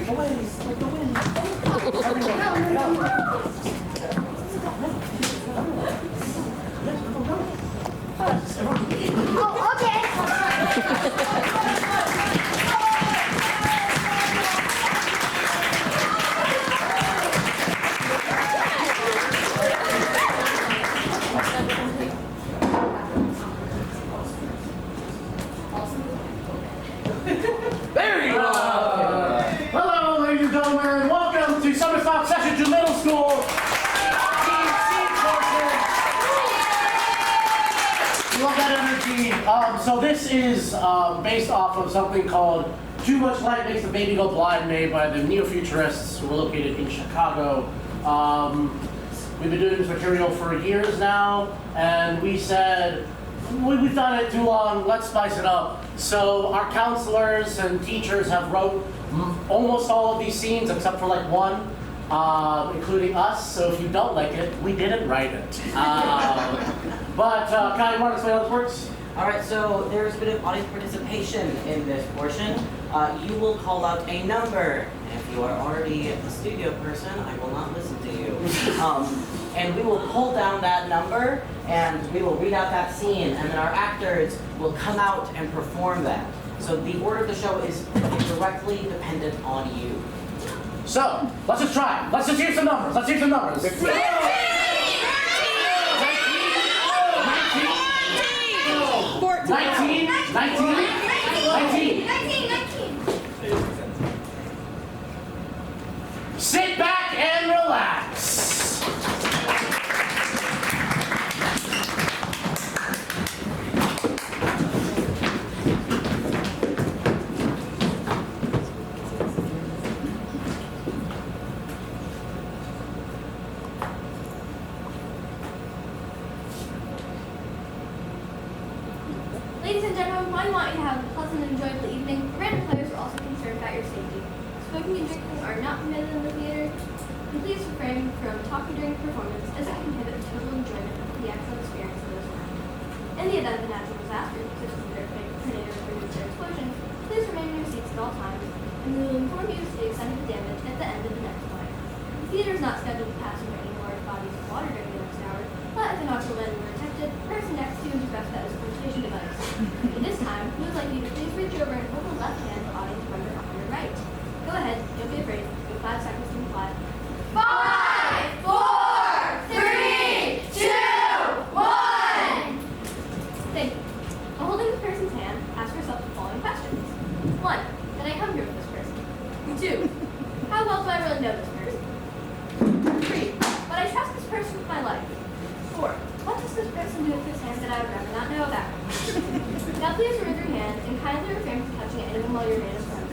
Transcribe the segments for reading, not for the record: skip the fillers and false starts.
slip away, slip away. Oh, okay. There you are! Hello, ladies and gentlemen. Welcome to Summerstock Session 2 Middle School. Team C portion. Love that energy. So this is based off of something called Too Much Light Makes the Baby Go Blind, made by the neo-futurists who are located in Chicago. We've been doing this material for years now, and we said, we've done it too long, let's spice it up. So our counselors and teachers have wrote almost all of these scenes except for like one, including us. So if you don't like it, we didn't write it. But can I run explain how this works? All right, so there's a bit of audience participation in this portion. You will call out a number. And if you are already a studio person, I will not listen to you. And we will pull down that number, and we will read out that scene, and then our actors will come out and perform that. So the order of the show is directly dependent on you. So let's just try. Let's just hear some numbers. Let's hear some numbers. 19, 19. Sit back and relax. Ladies and gentlemen, we want you to have a pleasant and enjoyable evening. Random players are also concerned about your safety. Smoking and drinking are not permitted in the theater. And please refrain from talking during the performance, as it can inhibit total enjoyment of the actual experience of those around. In the event of a natural disaster, such as an earthquake, tornado, or nuclear explosion, please remain in your seats at all times, and we will inform you of the extent of the damage at the end of the next play. The theater is not scheduled to pass under any large bodies of water during the next hour, but if an actual landing were detected, the person next to you is best that is a flotation device. At this time, we would like you to please reach over and hold the left hand of the audience member up on your right. Go ahead, don't be afraid. You have 5 seconds to reply. 5, 4, 3, 2, 1. Thank you. While holding the person's hand, ask yourself the following questions. 1. Did I come here with this person? 2. How well do I really know this person? 3. Would I trust this person with my life? 4. What does this person do with his hand that I would rather not know about? Now please remove your hand and kindly refrain from touching anyone while your hand is present.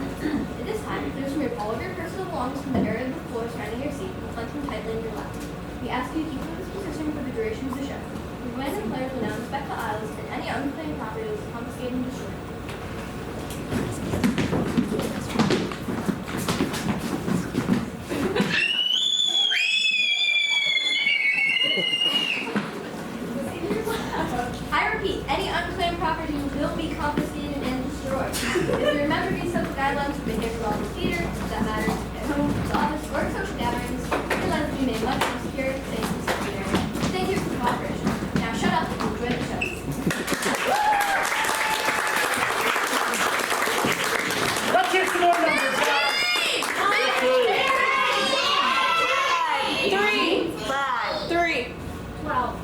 At this time, please remove all of your personal belongings from the area of the floor surrounding your seat and place them tightly in your lap. We ask you to keep in this position for the duration of the show. The random players will now inspect the aisles and any unclaimed property is confiscated and destroyed. I repeat, any unclaimed property will be confiscated and destroyed. If you remember these social guidelines for behavior while in the theater, that matters at home, the office, or at social gatherings, realize that you made much more secure, safe, and secure area. Thank you for your cooperation. Now shut up and enjoy the show. Let's hear some more numbers, guys. 3. 12.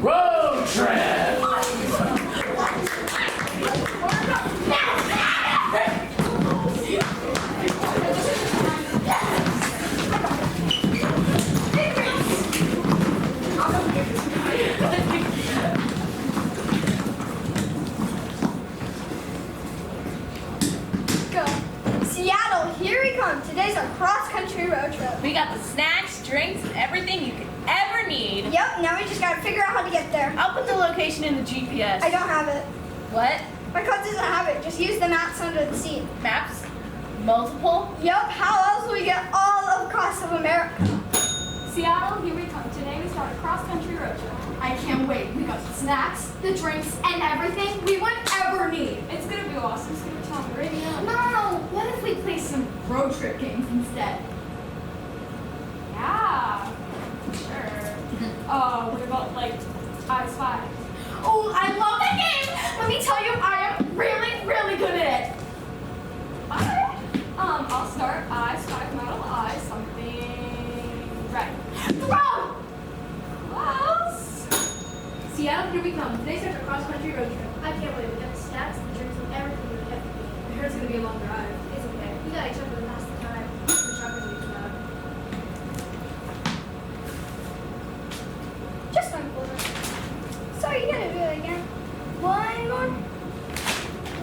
Road trip. Go. Seattle, here we come. Today's our cross-country road trip. We got the snacks, drinks, and everything you could ever need. Yep, now we just gotta figure out how to get there. I'll put the location in the GPS. I don't have it. What? My code doesn't have it. Just use the maps under the seat. Maps? Multiple? Yup, how else will we get all across of America? Seattle, here we come. Today we start a cross-country road trip. I can't wait. We got the snacks, the drinks, and everything we would ever need. It's gonna be awesome. It's gonna be on the radio. No, like I Spy. Oh, I love that game! Let me tell you, I am really, really good at it. Alright. I'll start. I Spy metal eye something red. Throw! Close. Seattle, here we come. Today's our cross-country road trip. I can't wait. We got the snacks, the drinks, and everything we have to be. I heard it's gonna be a long drive. It's okay. We got each other to pass the time. We're shopping with each other. Just one quarter. Sorry, you gotta do it again. One more.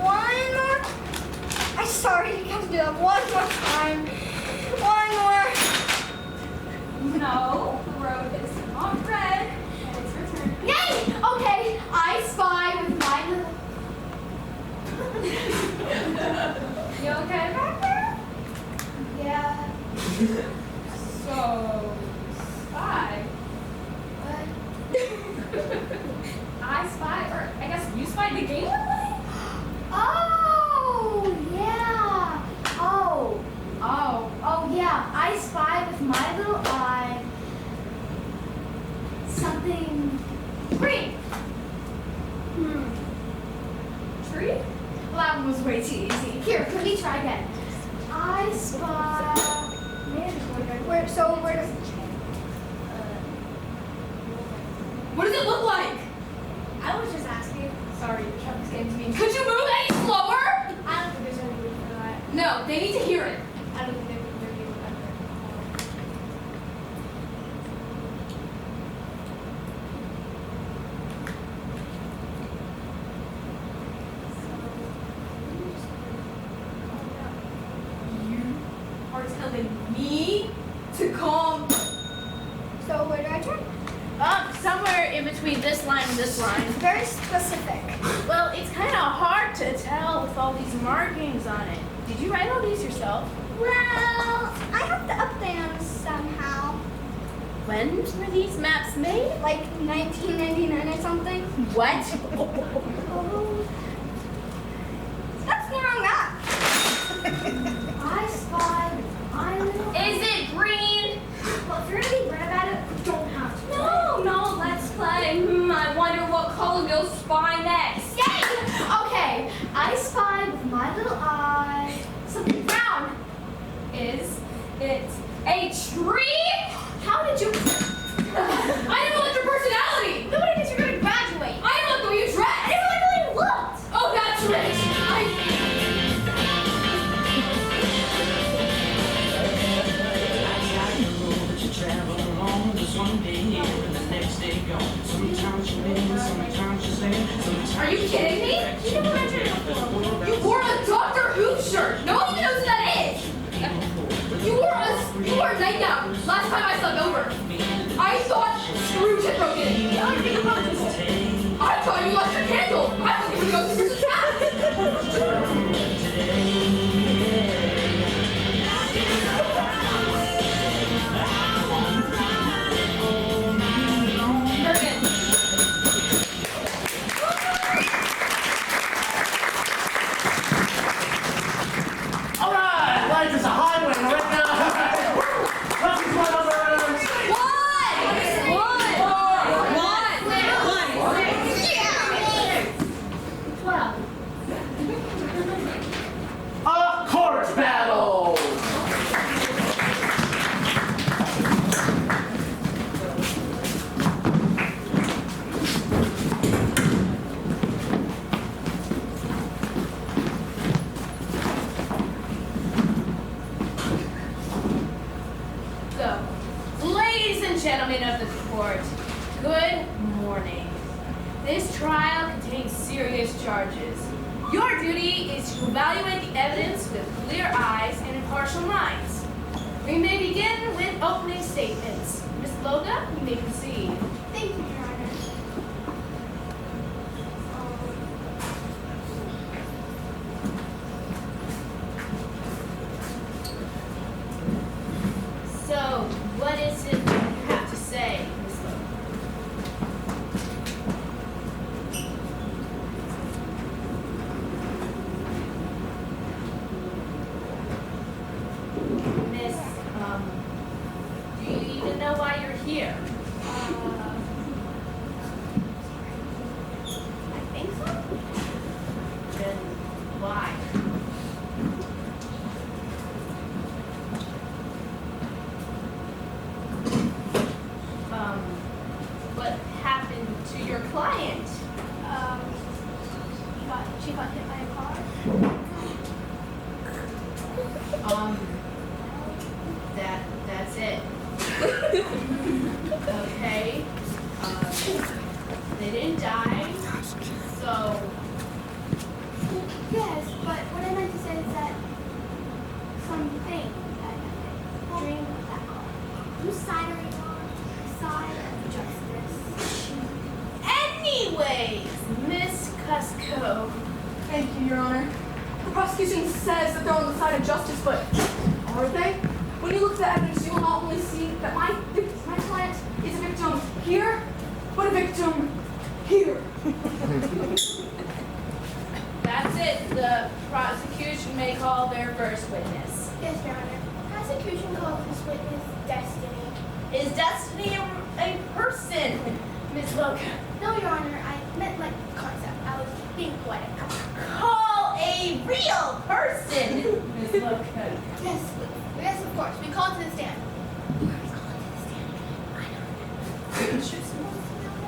One more. I'm sorry, you have to do that one more time. One more. No, the road is not red, and it's your turn. Yay! Okay, I spy with my little. You okay back there? Yeah. So, Spy. What? I Spy, or I guess you spied the game away? Oh, yeah. Oh, yeah. I spy with my little eye something green. Tree? Well, that one was way too easy. Here, let me try again. I spy. Where does What does it look like? I was just asking. Sorry, the truck is getting to me. Could you move any slower? I don't think there's any room for that. No, they need to hear it. I don't think there's any room for that. You are telling me to calm. So where do I turn? Somewhere in between this line and this line. Very specific. Well, it's kind of hard to tell with all these markings on it. Did you write all these yourself? Well, I have to update them somehow. When were these maps made? Like 1999 or something. What? Oh. That's the wrong map. I spy my little. Is it green? Well, if you're gonna be red about it, you don't have to. No, let's play. I wonder what color you'll spy next. Yay! Okay, I spy with my little eye something brown. Is it a tree? How did you? I didn't like your personality. Nobody thinks you're gonna graduate. I didn't like the way you dressed. I didn't like the way you looked. Oh, that's rich. Are you kidding me? You never mentioned it before. You wore a Doctor Who shirt. No one even knows who that is. You wore a nightgown last time I slept over. I thought Scrooge had broken it. I thought you left your candle. I thought you were going to go to All right, life is a highway right now. Let's see what numbers. A court battle. So, ladies and gentlemen of the court, good morning. This trial contains serious charges. Your duty is to evaluate the evidence with clear eyes and impartial minds. We may begin with opening statements. Ms. Loga, you may proceed. Thank you, Your Honor. So, what is it that you have to say, Ms. Loga? Miss, do you even know why you're here? She got hit by a car. That's it. Okay. They didn't die. So, Yes, but what I meant to say is that something that happened during that car. Whose side are you on? Side of justice. anyways, Miss Cusco. Thank you, Your Honor. The prosecution says that they're on the side of justice, but are they? When you look at the evidence, you will not only see that my client is a victim here, but a victim here. That's it. The prosecution may call their first witness. Yes, Your Honor. Prosecution calls this witness Destiny. Is Destiny a person, Miss Loca? No, Your Honor, I meant like concept. I was being poetic. Call a real person, Miss Loca. Yes, of course. We call it to the stand. We call it to the stand. I don't know.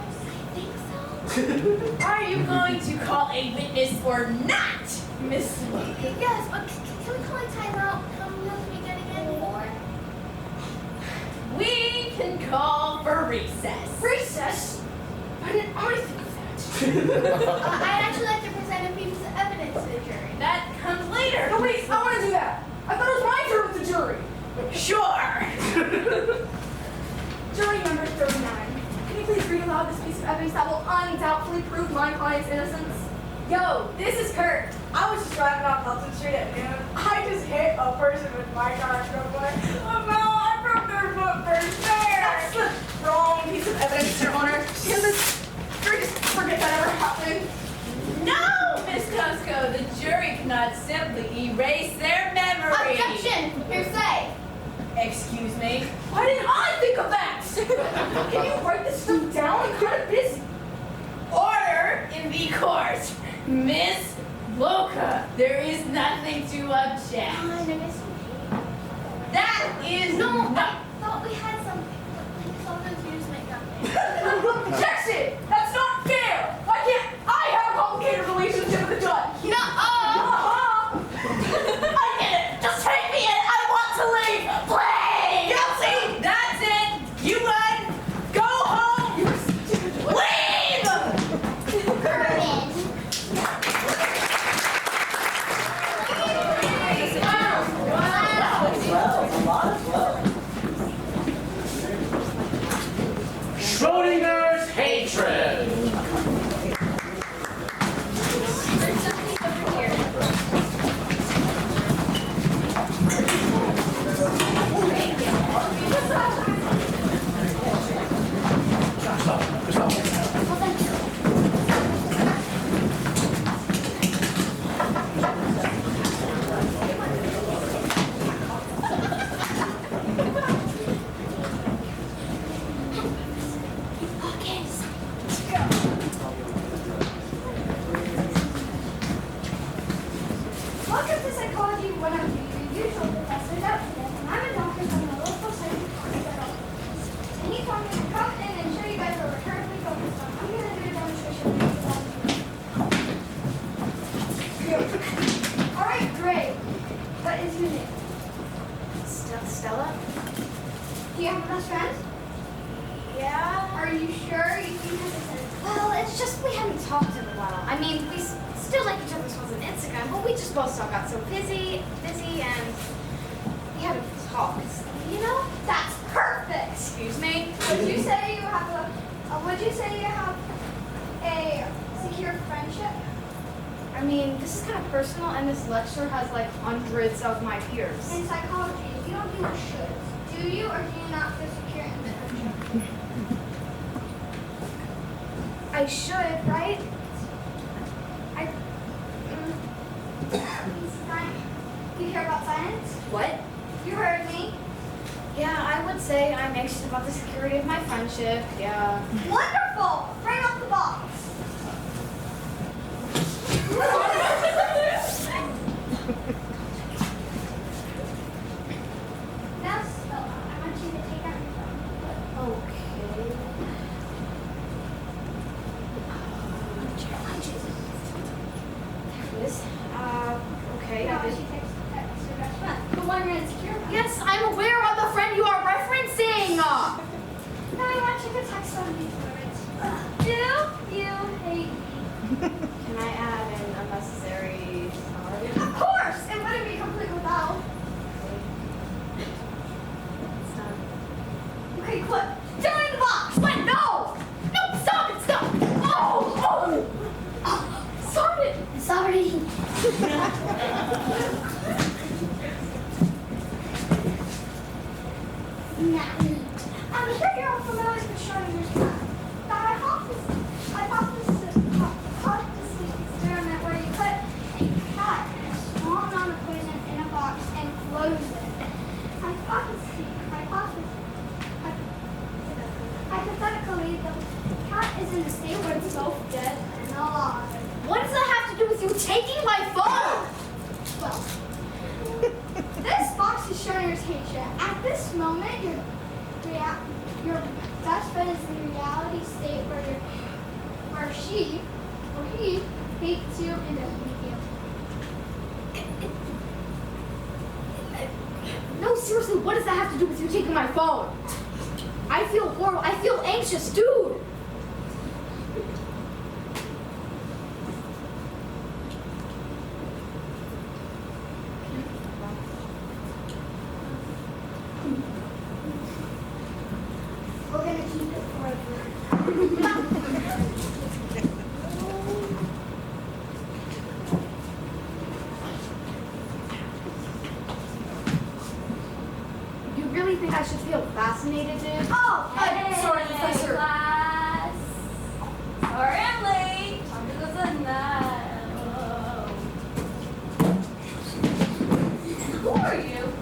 I think so. Are you going to call a witness or not, Miss Loca? Yes, but can we call a timeout? How many notes we get again before? We can call for recess. Recess? I didn't think of that. I'd actually like to present a piece of evidence to the jury. That comes later. No, wait, I want to do that. I thought it was my turn with the jury. Sure. Jury number 39. Can you please read aloud this piece of evidence that will undoubtedly prove my client's innocence? Yo, this is Kurt. I was just driving on Pelton Street at noon. I just hit a person with my car real quick. Oh no, I broke their foot first there. That's the wrong piece of evidence, Your Honor. Can this jury just forget that ever happened? No, Miss Cusco, the jury cannot simply erase their memory. Objection! Hearsay! Excuse me? Why didn't I think of that? Can you write this stuff down? I'm kind of busy. Order in the court. Miss Loca, there is nothing to object. Fine, I missed one. That is No, not. I thought we had something. Like something to just make nothing. Objection! That's not fair! Why can't I have a complicated relationship with the judge? I get it. Just take me in. I want to leave. Please. Guilty. That's it. You run. Go home. Leave. Schrodinger's hatred. Welcome to Psychology 102, your usual professor, Dr. and I'm a doctor from the local science hospital. And he told me to come in and show you guys what we're currently focused on. I'm going to do a demonstration with you. Alright, great. What is your name? Stella. Do you have a best friend? Yeah. Are you sure? You seem hesitant. Well, it's just we haven't talked in a while. I mean, we still like each other's phones on Instagram, but we just both still got so busy, and we haven't talked. You know? That's perfect. Excuse me? Would you say you have a secure friendship? I mean, this is kind of personal, and this lecture has like hundreds of my peers. In psychology, you don't do shoulds. Do you or do you not feel secure in the friendship? I should, right? You hear about science? What? You heard me. Yeah, I would say I'm anxious about the security of my friendship. Yeah. Wonderful! Bring up the box. Now spell out. I want you to take out your phone. Okay. is. Okay. No, she texted her best friend. The one you're insecure about. Yes, I'm aware of the friend you are referencing. Now I want you to text on these words. Do you hate me? Can I add an unnecessary sorry? Of course! It wouldn't be complete without. It's done. Okay, quit. Join the box! Wait, no! No, stop it, stop! Oh! Stop it! Sorry. I'm sure you're all familiar with Schrodinger's cat. The hypothesis experiment where you put a cat and a small amount of poison in a box and close it. Hypothetically, the cat is in a state where it's both dead and alive. What does that have to do with you taking my phone? Well, this box is Schrodinger's hatred. At this moment, your best friend is in a reality state where she or he hates you and doesn't hate you. No, seriously, what does that have to do with you taking my phone? I feel horrible. I feel anxious, dude. We're gonna keep it forever. You really think I should feel fascinated, dude? Oh, Sorry, Professor. Class. Sorry I'm late. Time to go to the night. Who are you?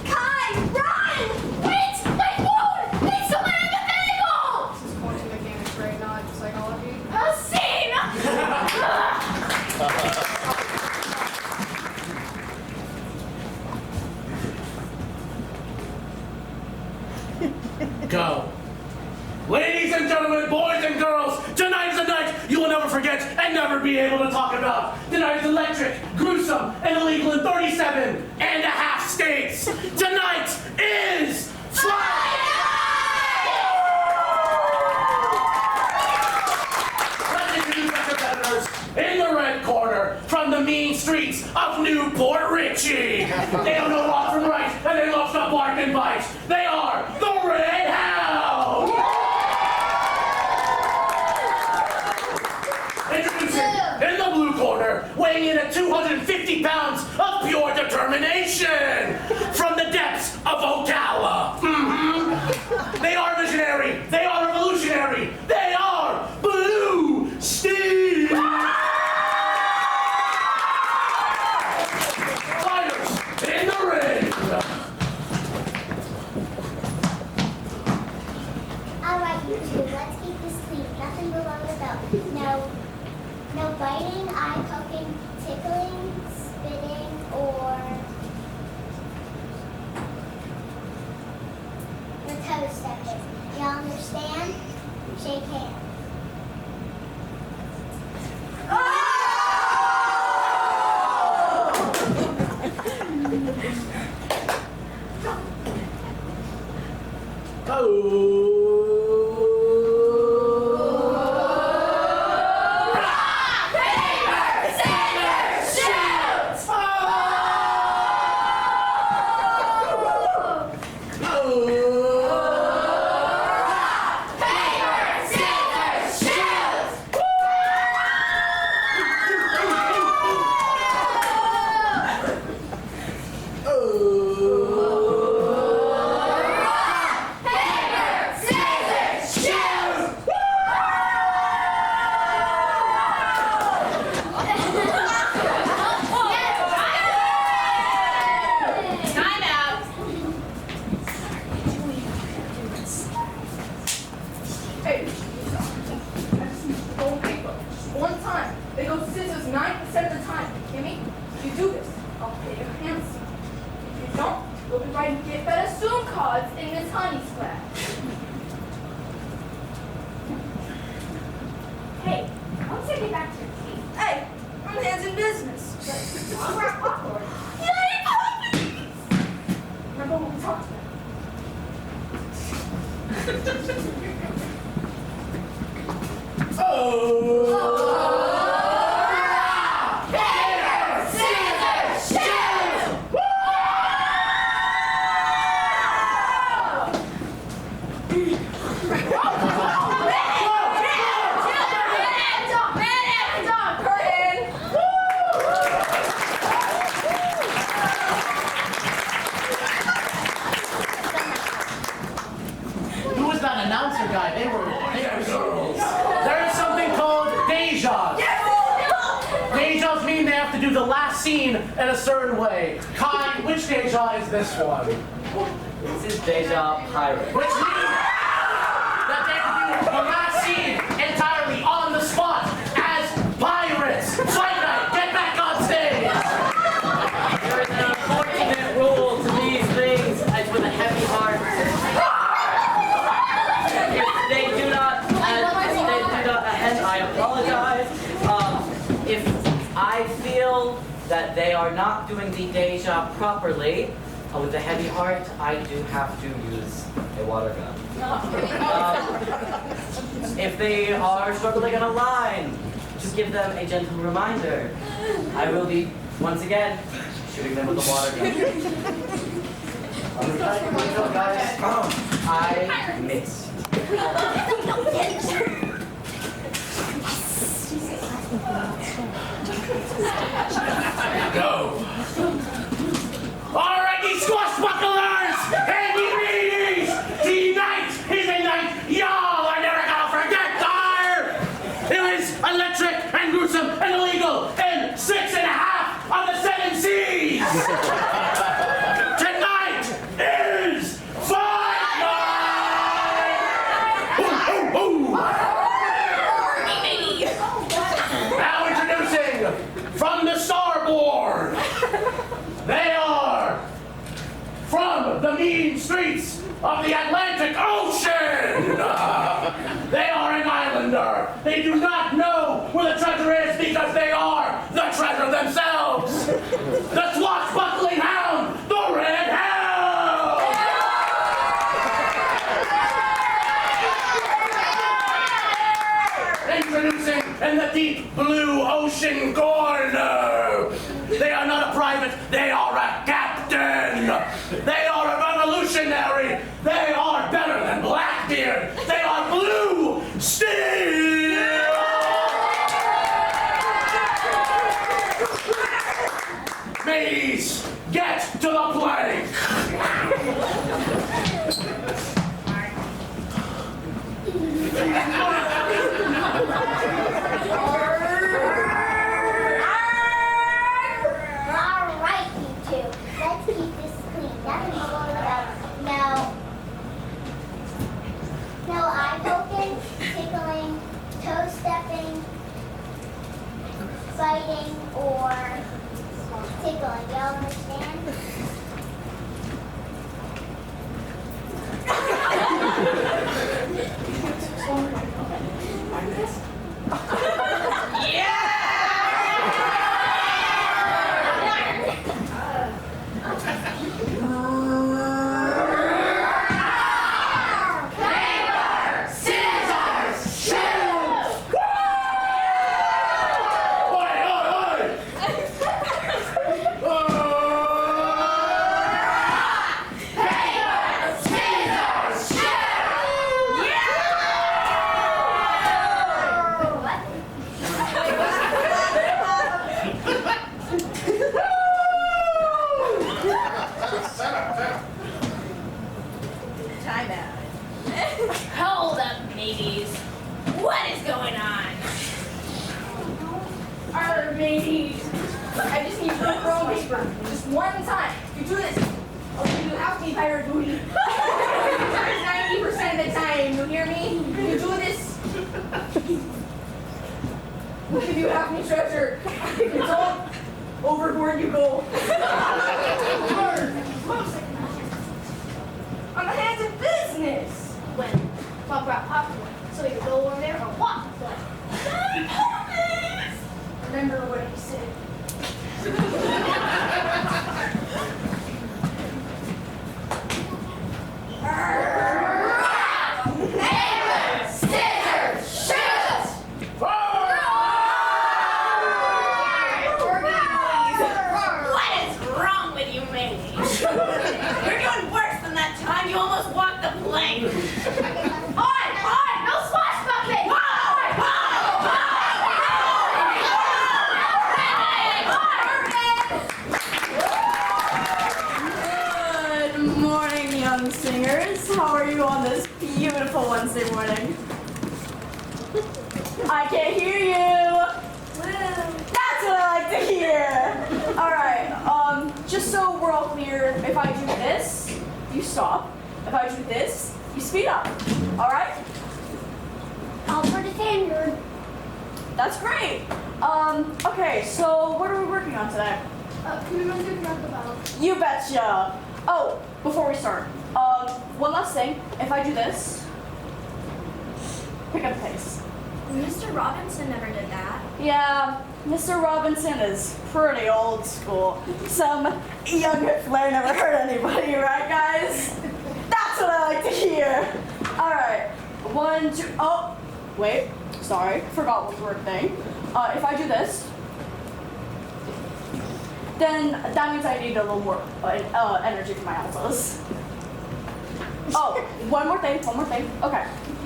Kai, run! Wait! My phone! Please, someone in the vehicle! This is quantum mechanics, right? Not psychology. A scene! Go. Ladies and gentlemen, boys and girls, tonight is a night you will never forget and never be able to talk about. Tonight is electric, gruesome, and illegal in 37.5 states. Tonight is Let's introduce our competitors in the red corner from the mean streets of Newport Richie. They don't know wrong from right, and they love to bark and bite. They are the Red Hound. Introducing in the blue corner, weighing in at 250 pounds of pure determination from the depths of Ocala. They are visionary. They are revolutionary. They are Blue Steel. Fighters in the ring. All right, you two, let's keep this clean. Nothing below the belt. No biting, eye poking, tickling, spitting, or the toe stepping. Y'all understand? Shake hands. Time out. Hey, I just need to go paper. Just one time. They go scissors 9% of the time. Hear me? If you do this, I'll pay you handsome. If you don't, you'll be writing Get Better Soon cards in Miss Honey's class. Hey, once I get back to your team, man's in business. Long wrap popcorn. Yay, puppies! Remember what we talked about? Who was that announcer guy? They were girls. There is something called dejas. Dejas mean they have to do the last scene in a certain way. Kai, which deja is this one? This is Deja Pirate. Which means that they have to do the last scene entirely on the spot as pirates. Fight night, get back on stage. There is an unfortunate rule to these things as with a heavy heart. If they do not, and I apologize. If I feel that they are not doing the deja properly, with a heavy heart, I do have to use a water gun. If they are struggling on a line, to give them a gentle reminder, I will be, once again, shooting them with a water gun. Guys, I missed. Go. Alrighty, swashbucklers and ye ladies, tonight is a night y'all are never gonna forget. It was electric and gruesome and illegal and 6.5 on the 7 seas. Tonight is fight night. Ooh, ooh, ooh. Now introducing from the starboard. They are from the mean streets of the Atlantic Ocean. They are an islander. They do not know where the treasure is because they are the treasure themselves. The swashbuckling hound, the Red Hound. Introducing in the deep blue ocean corner. They are not a private, they are a captain. They are a revolutionary. They are better than Blackbeard. They are blue steel. Mateys, get to the plank. Alright, you two. Let's keep this clean. Nothing to worry about. No eye poking, tickling, toe stepping, biting, or tickling. Y'all understand? Time out. Hold up, mateys. What is going on? Arr, mateys. I just need one roll paper. Just one time. You do this. I'll give you half me pirate booty. 90% of the time. You hear me? You do this. We'll give you half me treasure. If you don't, overboard you go. On the hands of business. When talk about popcorn, so you go over there or what? remember what he said. Paper, scissors, shoot! What is wrong with you, Maisie? You're doing worse than that time you almost walked the plank. Oi! No swashbuckling! Good morning, young singers. How are you on this beautiful Wednesday morning? I can't hear you. That's what I like to hear. All right. Just so we're all clear, if I do this, you stop. If I do this, you speed up. All right? All for the standard. That's great. Okay. So what are we working on today? Can we run through the battle? You betcha. Oh, before we start, one last thing. If I do this, pick up the pace. Mr. Robinson never did that. Yeah, Mr. Robinson is pretty old school. Some younger flair never hurt anybody, right, guys? That's what I like to hear. All right, 1, 2. Oh, wait. Sorry, forgot one word thing. If I do this, then that means I need a little more energy for my altos. Oh, one more thing.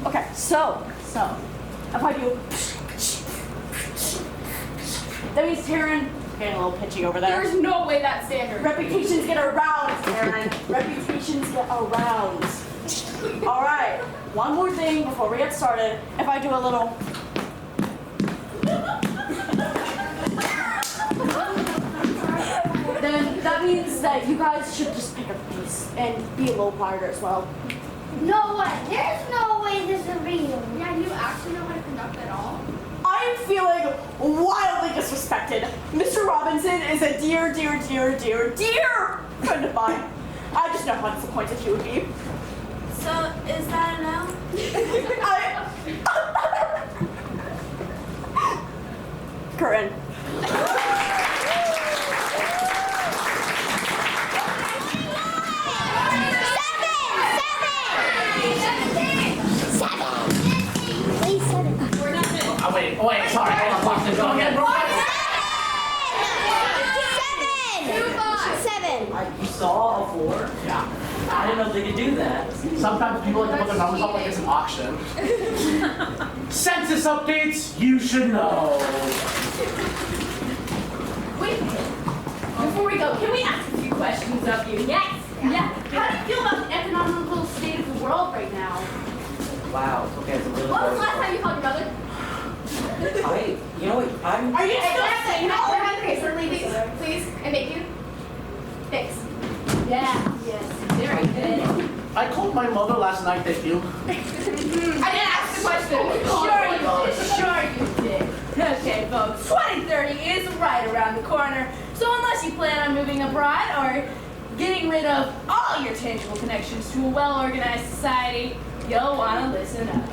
Okay. So, if I do, that means Taryn getting a little pitchy over there. There's no way that's standard. Reputations get around, Taryn. Reputations get around. All right, one more thing before we get started. If I do a little. Then that means that you guys should just pick up the pace and be a little quieter as well. No way. There's no way this is real. Yeah, do you actually know how to conduct at all? I am feeling wildly disrespected. Mr. Robinson is a dear friend of mine. I just know how disappointed he would be. So, is that a no? Curtin. Oh, wait, sorry. Hold on, go again. You saw a 4? Yeah. I didn't know they could do that. Sometimes people like to put their numbers up like it's an auction. Census updates, you should know. Wait a minute. Before we go, can we ask a few questions of you? Yes. Yeah. How do you feel about the economical state of the world right now? Wow. Okay, it's a little. When was the last time you called your mother? You know what? I'm. Are you still no? Please, and thank you. Thanks. Yeah. Yes. Very good. I called my mother last night, thank you. I didn't ask the question. Sure you did. Okay, folks. 2030 is right around the corner. So unless you plan on moving abroad or getting rid of all your tangible connections to a well-organized society, you'll want to listen up.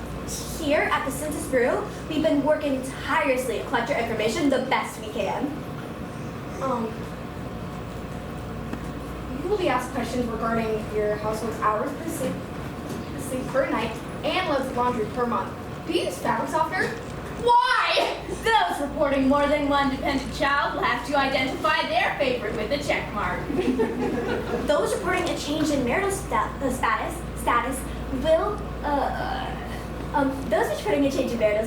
Here at the Census Bureau, we've been working tirelessly to collect your information the best we can. You will be asked questions regarding your household's hours per sleep per night and loads of laundry per month. Do you use fabric softener? Why? Those reporting more than one dependent child will have to identify their favorite with a check mark. Those reporting a change in marital status will those reporting a change in marital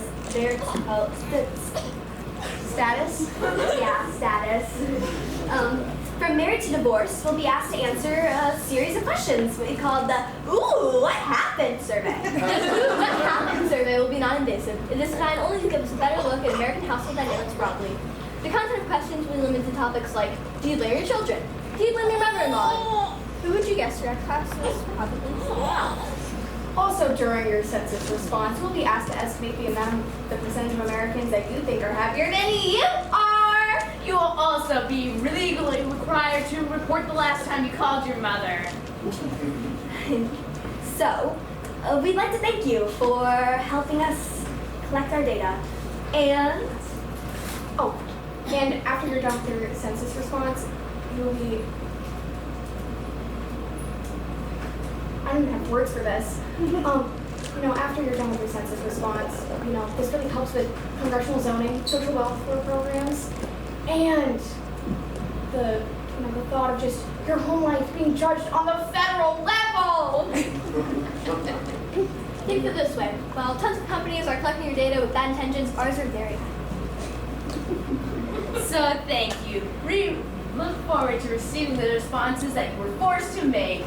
status. From married to divorce, we'll be asked to answer a series of questions we call the "Ooh, what happened?" survey. The "What happened?" survey will be non-invasive. It is designed only to give us a better look at American household dynamics broadly. The content of questions will be limited to topics like: do you blame your children? Do you blame your mother-in-law? Who would you guess your ex-spouse was? Probably someone else. Also, during your census response, we'll be asked to estimate the percentage of Americans that you think are happier than you are. You will also be legally required to report the last time you called your mother. So, we'd like to thank you for helping us collect our data. And, And after you're done with your census response, you will be. I don't even have words for this. After you're done with your census response, this really helps with congressional zoning, social welfare programs, and the thought of just your home life being judged on the federal level. Think of it this way. While tons of companies are collecting your data with bad intentions, ours are very high. So thank you. We look forward to receiving the responses that you were forced to make.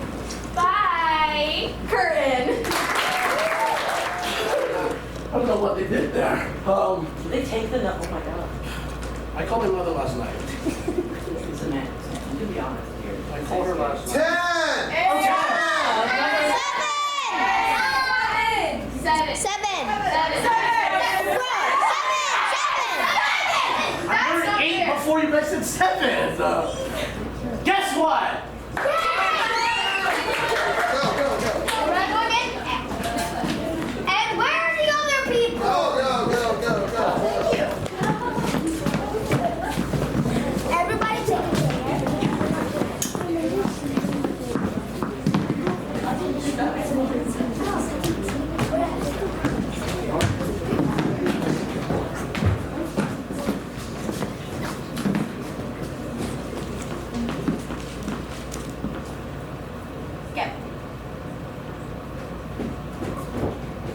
Bye! Curtain. I don't know what they did there. Did they take the note? Oh my god. I called my mother last night. It's a man. To be honest here. I called her last night. 10! Seven. I heard 8 before you guys said 7. Guess what? And where are the other people? Go. Thank you. Everybody take a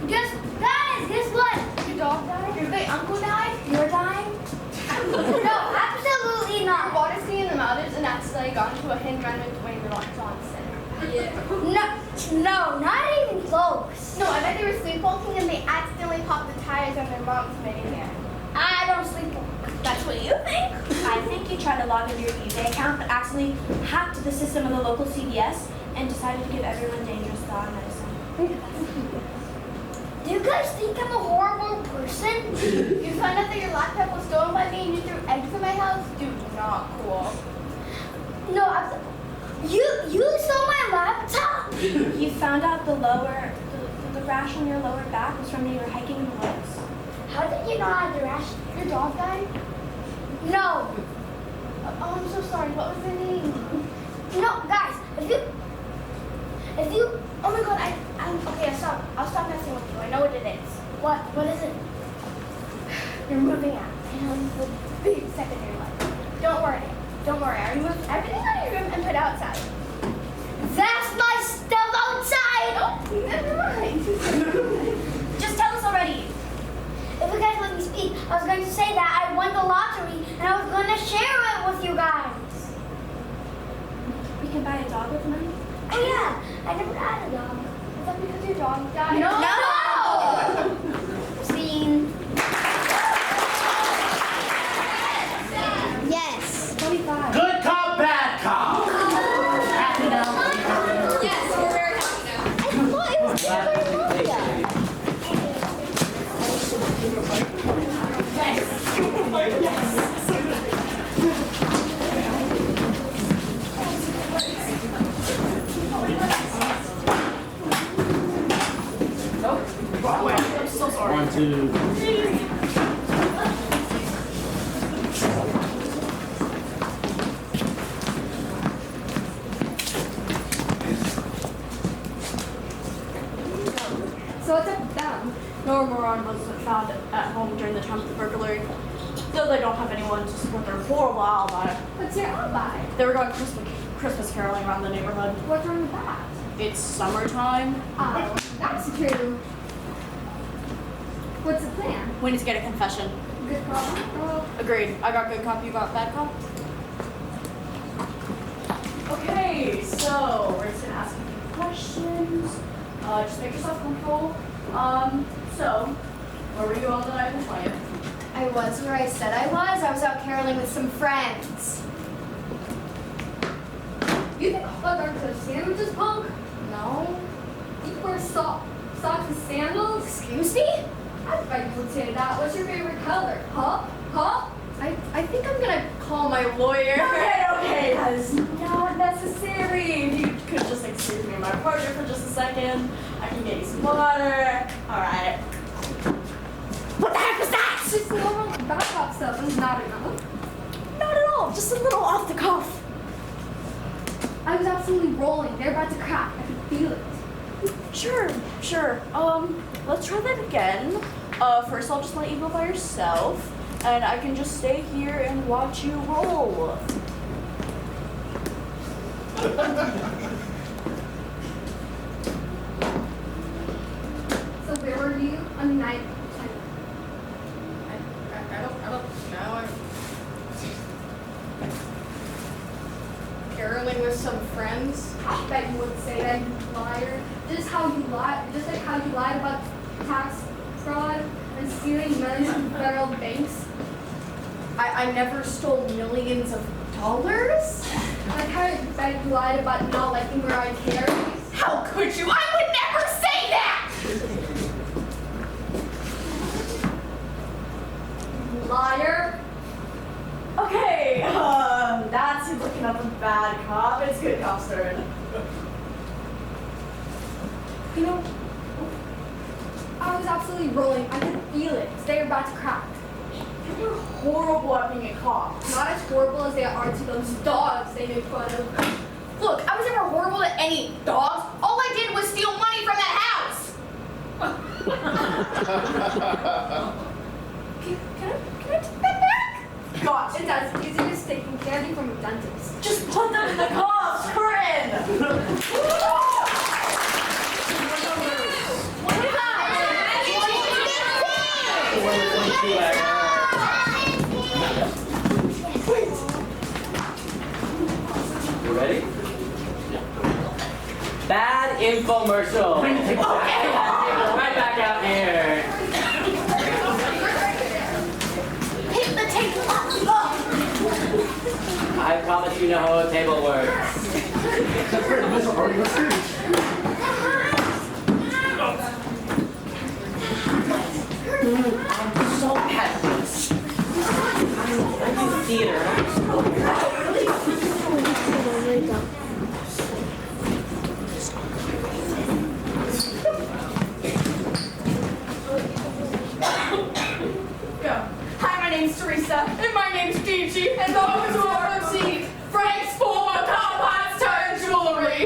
Guess what? Your dog died? Your great uncle died? You're dying? No, absolutely not. Water skiing in the mountains and accidentally got into a hidden run with Dwayne The Rock Johnson. No, not even close. No, I bet they were sleepwalking and they accidentally popped the tires on their mom's minivan. I don't sleepwalk. That's what you think? I think you tried to log into your eBay account, but accidentally hacked the system of the local CVS and decided to give everyone dangerous dog medicine. Do you guys think I'm a horrible person? You found out that your laptop was stolen by me and you threw eggs in my house? Dude, not cool. No, you stole my laptop? You found out the rash on your lower back was from when you were hiking in the woods. How did you know I had the rash? Your dog died? No. Oh, I'm so sorry. What was their name? No, guys, if you, oh my god, okay, I'll stop messing with you. I know what it is. What is it? You're moving out. And the big secondary life. Don't worry. I removed everything out of your room and put outside. That's my stuff outside! Oh, never mind. Just tell us already. If you guys let me speak, I was going to say that I won the lottery and I was going to share it with you guys. We can buy a dog with money. Oh yeah, I never had a dog. Is that because your dog died? No! Scene. Yes. 25. Good cop, bad cop. Happy now. Yes, we're very happy now. I thought it was I'm so sorry. 1, 2, 3. So what's up with them? Nora Moran was found at home during the time of the burglary. Though they don't have anyone to support their horrible alibi. What's your alibi? They were going Christmas caroling around the neighborhood. What's wrong with that? It's summertime. Oh, that's true. What's the plan? We need to get a confession. Good call. Agreed. I got good cop, you got bad cop? Okay, so we're just gonna ask a few questions. Just make yourself comfortable. So, where were you all the night before? I was where I said I was. I was out caroling with some friends. You think hot dogs are sandwiches, punk? No. You wear socks and sandals? Excuse me? I thought you would say that. What's your favorite color? Huh? I think I'm gonna call my lawyer. Okay, that's not necessary. If you could just excuse me and my partner for just a second, I can get you some water. Alright. What the heck was that? It's just normal backup stuff. It's not enough. just a little off the cuff. I was absolutely rolling. They're about to crack. I could feel it. Sure. Let's try that again. First I'll just let you go by yourself, and I can just stay here and watch you roll. So where were you? I mean, I I don't know. I'm caroling with some friends. I bet you would say that, you liar. This is how you lied. Just like how you lied about tax fraud and stealing millions from federal banks. I never stole millions of dollars. Like how you bet you lied about not liking Mariah Carey. How could you? I would never say that! Liar. Okay, that's him looking up a bad cop. It's good cop's turn. You know, I was absolutely rolling. I could feel it. They were about to crack. You're horrible at being a cop. Not as horrible as they are to those dogs they make fun of. Look, I was never horrible to any dogs. All I did was steal money from that house. Can I take that back? Gosh, It does. Easier as taking candy from a dentist. just put them in the cops, Corinne! You ready? Bad infomercial. Okay. Right back out here. Hit the table. I promise you know how a table works. I'm so bad at this. I do theater. Hi, my name's Teresa, and my name's Gigi, and those who are MC, Frank's former compounds turn jewelry.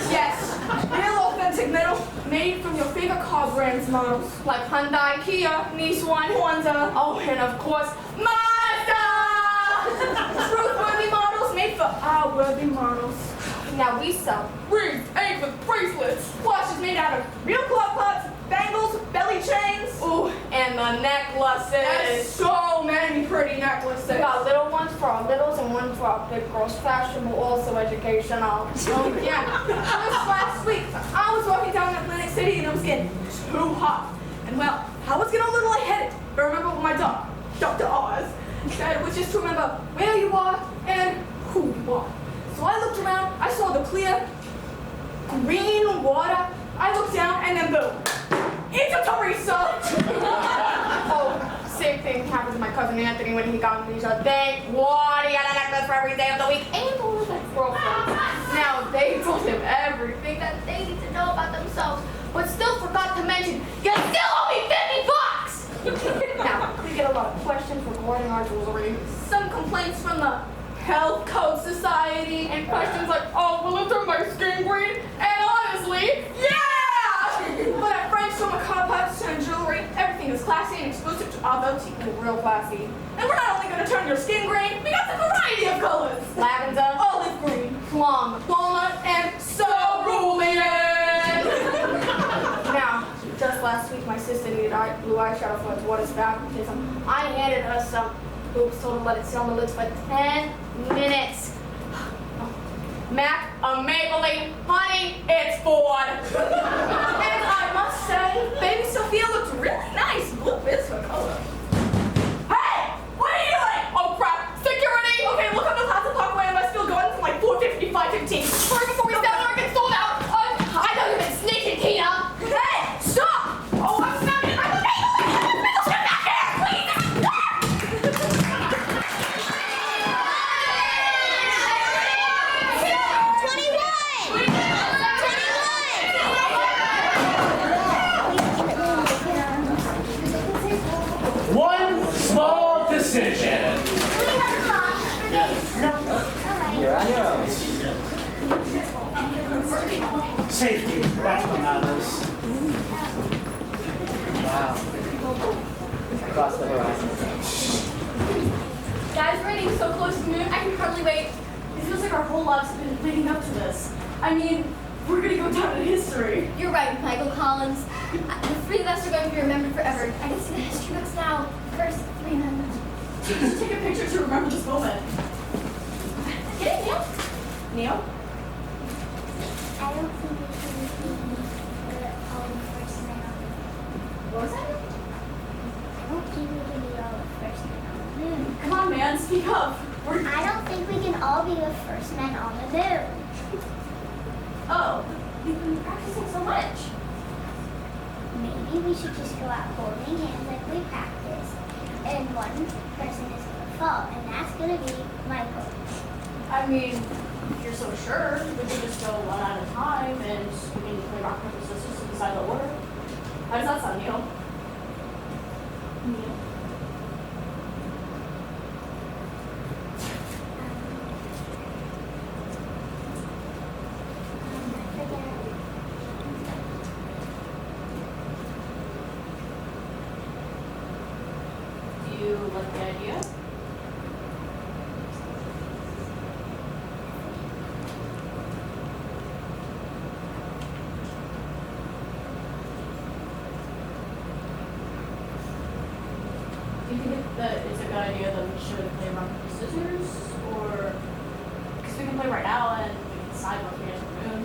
Yes, real authentic metal, made from your favorite car brands models, like Hyundai, Kia, Nissan, Honda, oh, and of course, Mazda! Truth-worthy models made for our worthy models. Now we sell rings, anklets, bracelets, watches made out of real claw pots, bangles, belly chains, ooh, and the necklaces. There's so many pretty necklaces. We got little ones for our littles and one for our big girls. Fashionable, also educational. Oh yeah. Just last week, I was walking down Atlantic City and it was getting too hot. And well, I was getting a little lightheaded. But remember what my dog, Dr. Oz, said, which is to remember where you are and who you are. So I looked around, I saw the clear, green water. I looked down and then boom, it's a Teresa! Oh, same thing happened to my cousin Anthony when he got amnesia. Thank God he had a necklace for every day of the week and all of his girlfriends. Now they told him everything that they need to know about themselves, but still forgot to mention, you still owe me $50! Now, we get a lot of questions regarding our jewelry. Some complaints from the Health Code Society, and questions like, oh, will it turn my skin green? And honestly, yeah! But at Frank's Summer Complex and Jewelry, everything is classy and exclusive to our boutique and real classy. And we're not only going to turn your skin green, we got the variety of colors. Lavender, olive green, plum, walnut, and cerulean! Now, just last week, my sister needed blue eyeshadow for her daughter's baptism. I handed her some. Oops, told her to let it sit on the lids for 10 minutes. Mac, a Maybelline, honey, it's Ford. And I must say, baby Sophia looked really nice. Blue is her color. Hey, what are you doing? Oh crap, security. Okay, look up the Plaza Parkway and let's still going from like 4:50, 5:15. Hurry before we step on or get sold out. I know you've been sneaking, Tina. Hey, stop. Oh, I'm not in my Maybelline. Let's get back here, please. Safety, that's what matters. Wow. Across the horizon. Guys, we're getting so close to the moon, I can hardly wait. It feels like our whole lives have been leading up to this. I mean, we're gonna go down in history. You're right, Michael Collins. The three of us are going to be remembered forever. I can see the history books now. First three men. We should take a picture to remember this moment. Get it, Neil? Neil? I don't think we can be all the first men on the moon. What was that? I don't think we can be all the first men on the moon. Come on, man, speak up. I don't think we can all be the first men on the moon. Oh, we've been practicing so much. Maybe we should just go out holding hands like we practiced, and one person is going to fall, and that's going to be Michael. I mean, if you're so sure, we could just go one at a time and we can play rock, paper, scissors to decide the order. How does that sound, Neil? Neil? Do you like the idea? Do you think that it's a good idea that we should play rock, paper, scissors? Or, because we can play right now and we can decide once we get to the moon.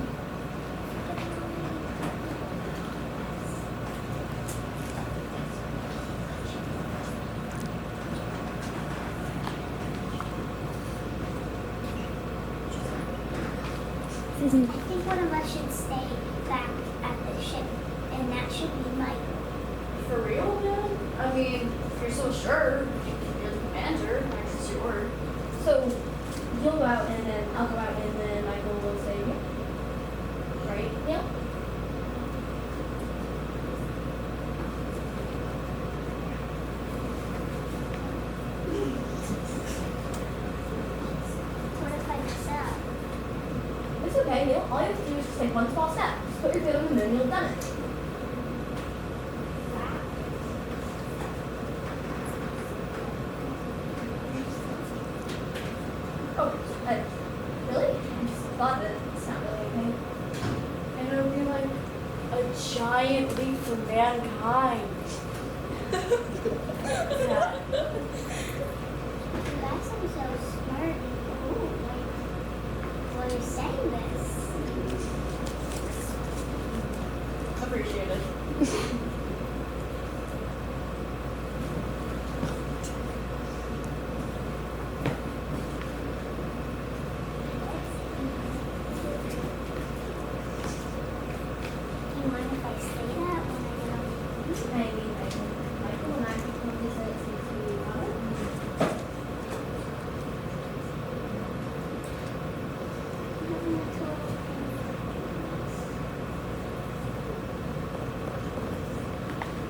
I think one of us should stay back at the ship, and that should be Michael. For real, man? I mean, if you're so sure, you're the commander, I trust your word. So, you'll go out and then I'll go out and then Michael will say, yeah. Right? Yeah. What if I mess up? It's okay, Neil. All you have to do is just take one small step. Just put your foot on the moon, you'll have done it. Oh, really? I just thought that it's not really okay. And it'll be like a giant leap for mankind. Yeah. You guys are so smart and cool. Like, while you're saying this. Appreciate it. Do you mind if I say that when I get on the moon? Maybe Michael and I can come visit since we got it.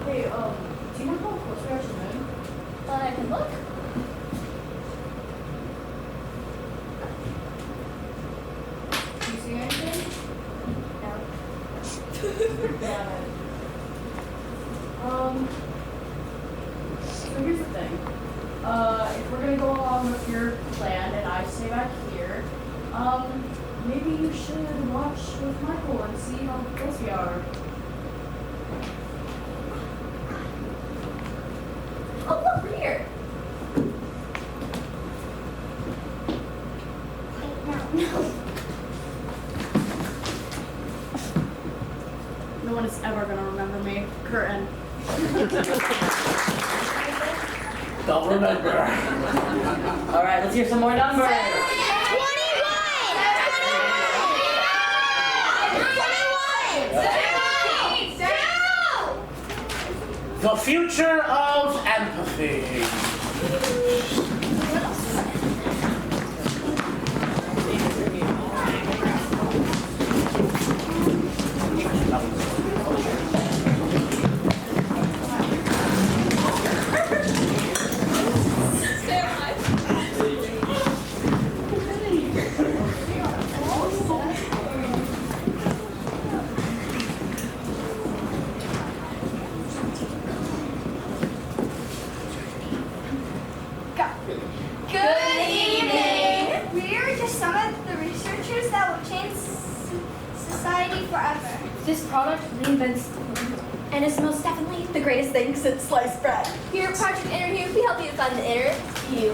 Hey, do you know how close we are to the moon? I can look. Do you see anything? No. Damn it. So here's the thing. If we're gonna go along with your plan and I stay back here, maybe you should watch with Michael and see how close we are. Oh, look, we're here. Wait, no. No one is ever gonna remember me. Curtain. Don't remember. All right, let's hear some more numbers. The future of empathy. society forever. This product reinvents And it's most definitely the greatest thing since sliced bread. Here at Project Interview, we help you to find the inner you.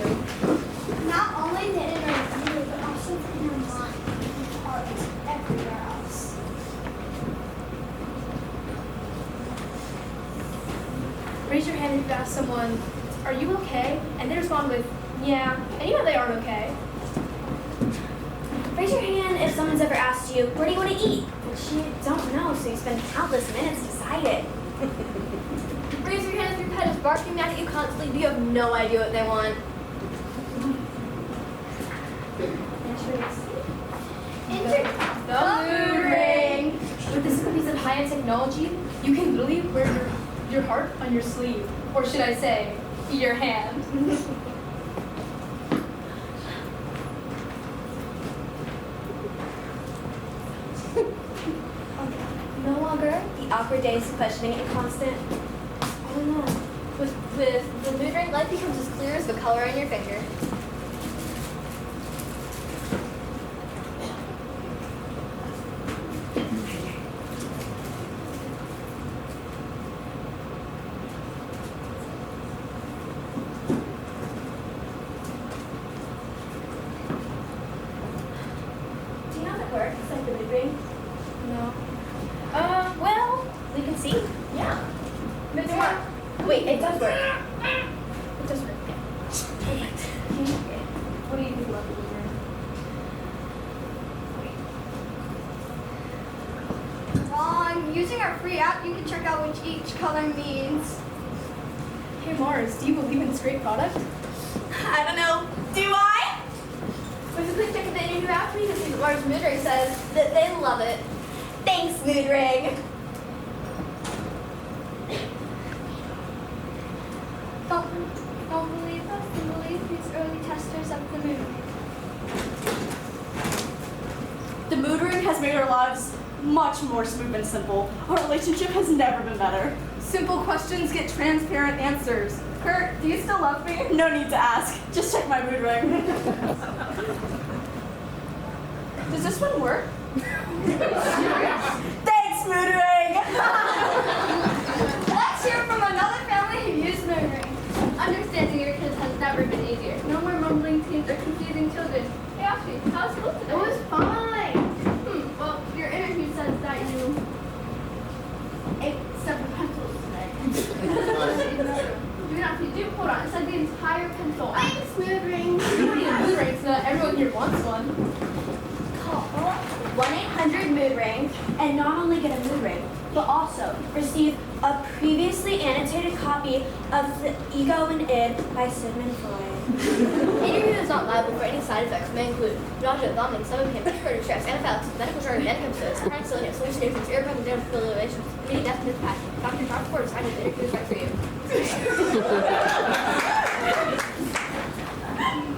Not only the inner you, but also the inner mind and heart everywhere else. Raise your hand if you ask someone, "Are you okay?" And they respond with, "Yeah," and you know they aren't okay. Raise your hand if someone's ever asked you, where do you want to eat? But you don't know, so you spend countless minutes deciding. Raise your hand if your pet is barking at you constantly, but you have no idea what they want. The mood ring. With this piece of high-end technology, you can literally wear your heart on your sleeve, or should I say, your hand. No longer the awkward days of questioning and constant. I don't know. With the mood ring, life becomes as clear as the color on your finger. Do you know how it works, like the mood ring? No. Well, We can see. yeah. But wait, it does work. It does work. What do you think about the mood ring? Using our free app, you can check out what each color means. Hey Mars, do you believe in this great product? I don't know. Do I? With a quick check of the new app, you can see what Mars mood ring says that they love it. Thanks, mood ring. Don't believe us, and believe these early testers of the mood. The mood ring has made our lives much more smooth and simple. Our relationship has never been better. Simple questions get transparent answers. Kurt, do you still love me? No need to ask. Just check my mood ring. Does this one work? Thanks, mood ring! Let's hear from another family who used mood ring. Understanding your kids has never been easier. No more mumbling teens or confusing children. Hey, Ashley, how's school today? It was fine. Well, your interview says that you ate several pencils today. You have to do. Hold on. It said the entire pencil. Thanks, mood ring. You don't need a mood ring, so that everyone here wants one. Call 1-800-MOOD-RING and not only get a mood ring, but also receive a previously annotated copy of The Ego and Id by Sigmund Freud. Interview is not liable for any side effects. May include nausea, vomiting, stomach pain, respiratory distress, anaphylaxis, medical jargon, medical chronic silliness, hallucinations, irrepressible defibrillations, immediate death, and passion. Dr. John Ford decided the interview is right for you.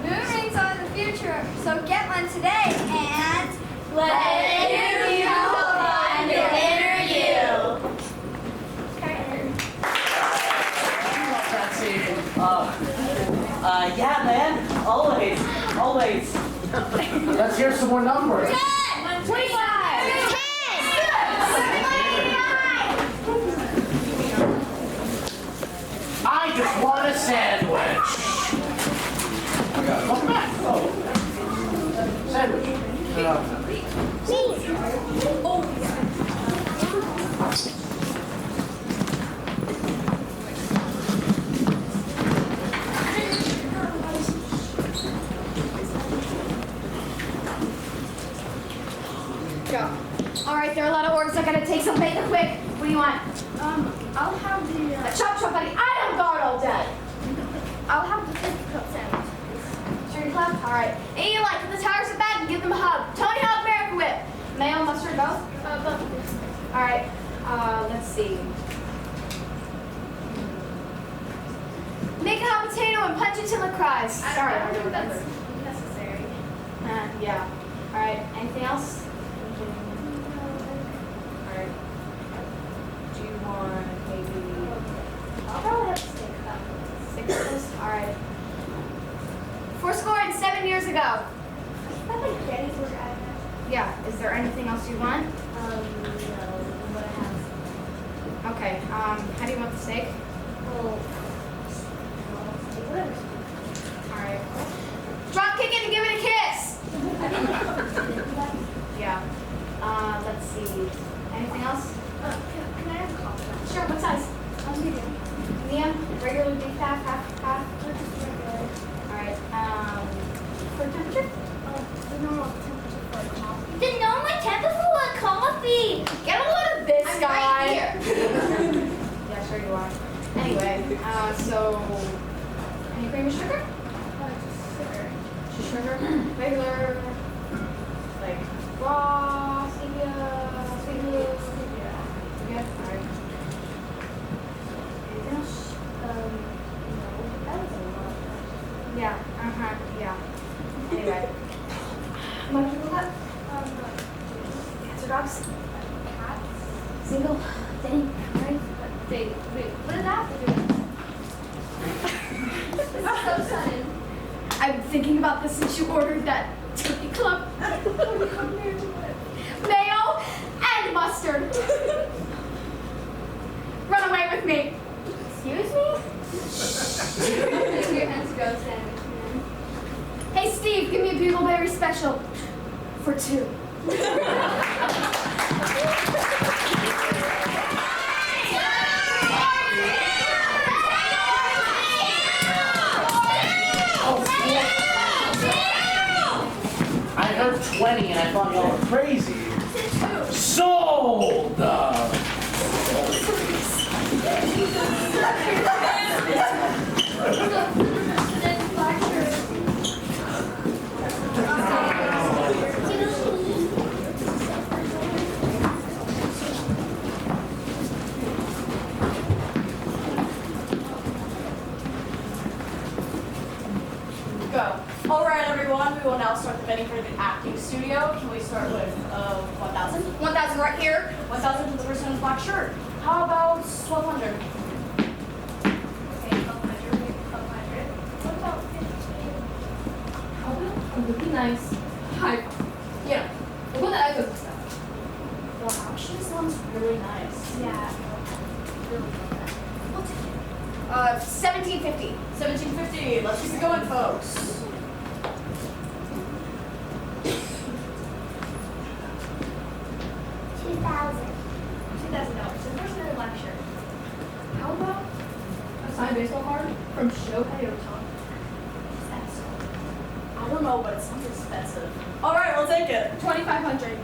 Moon rings are the future, so get one today and let it interview find your inner you. Yeah, man. Always. Let's hear some more numbers. 10! 25! 10! I just want a sandwich. Welcome back. Oh. Sandwich. Alright, there are a lot of orders. I gotta take some bacon quick. What do you want? I'll have the, Chop, buddy. I don't guard all day. I'll have the 50-cup sandwich. Sugar club? Alright. And you like, if the tires are bad, give them a hug. Tony Hawk America Whip. Mayo, mustard, both? Both of these. Alright. Let's see. Make a hot potato and punch it till it cries. Sorry, I don't that's remember. necessary. Yeah. Alright, anything else? Alright. Do you want maybe... I'll probably have to stick about 6 of this. Alright. 4 score and 7 years ago. I think Danny's work at Yeah. Is there anything else you want? No, what I have. Okay. How do you want the steak? Well, whatever. All right. Drop kick it and give it a kiss. Yeah. Let's see. Anything else? Can I have a compliment? Sure. What size? Medium. Medium. Regular beef half. Or just regular. All right. For temperature? The normal temperature for a coffee. The normal temperature for a coffee. Get a load of this I'm guy. right here. Yeah, sure you are. Anyway, so any cream or sugar? Just sugar. Just sugar. Regular, like raw, stevia, sweet blue. Yeah. Alright. Anything else? No, that was a lot. Yeah. Yeah. Anyway. What do you got? Cats or dogs? Cats. Single. Dating. Right? Wait, what does that have to do with this? This is so sudden. I've been thinking about this since you ordered that turkey club. Mayo and mustard. Run away with me. Excuse me? Your hands go sandwich, man. Hey Steve, give me a bugleberry special for 2. I heard 20 and I thought y'all were crazy. Sold! Go. All right, everyone. We will now start the bidding for the acting studio. Can we start with 1,000? 1,000 right here. 1,000 for the person in the black shirt. How about 1,200? Okay, 1,200. What about 15? It would be nice. Hi. Yeah. The one that I go to stuff. Well, actually, sounds really nice. Yeah. Really love that. 1750. 1750. Let's keep it going, folks. $2,000. $2,000. So the person in the black shirt. How about a signed baseball card from Shohei Ohtani? I don't know, but it sounds expensive. All right, we'll take it. 2,500.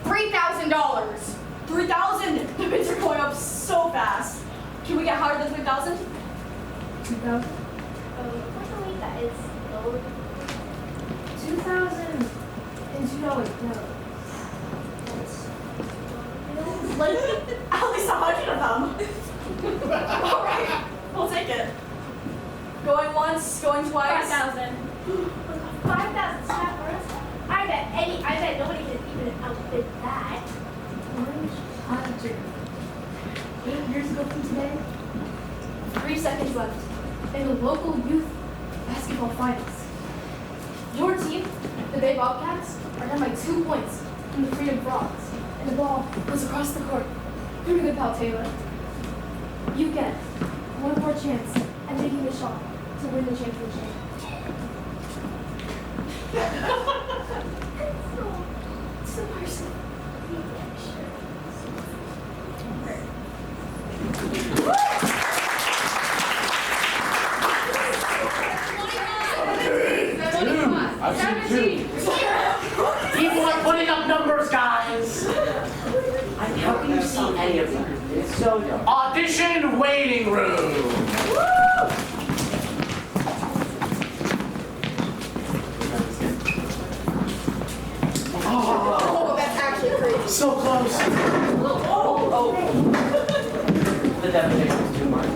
$3,000. 3,000. The bids are going up so fast. Can we get higher than 3,000? 2,000. Unfortunately, that is low. 2,000 and $2. No. Like, at least 100 of them. All right, we'll take it. Going once, going twice. 5,000. 5,000. Snap for us. I bet nobody can even outbid that. Orange hot chicken. 8 years ago from today, 3 seconds left. in the local youth basketball finals. Your team, the Bay Bobcats, are down by 2 points from the Freedom Frogs, and the ball goes across the court. Pretty good, pal Taylor. You get one more chance at making the shot to win the championship. It's the person. I've seen 2. People are putting up numbers, guys. How can you see any of them? It's so dumb. Audition waiting room. Oh, that's actually crazy. So close. Oh. The devastation is too much.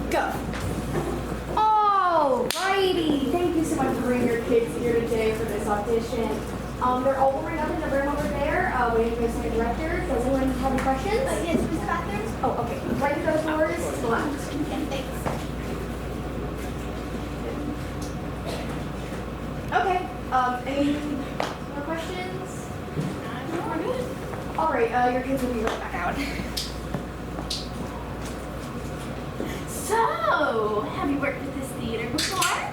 Go. Alrighty. Thank you so much for bringing your kids here today for this audition. They're all right up in the room over there, waiting for the director. Does anyone have any questions? Yes, where's the bathroom? Oh, okay. Right through those doors to the left. Okay, thanks. Okay. Any more questions? No, we're good. All right. Your kids will be right back out. So, have you worked with this theater before?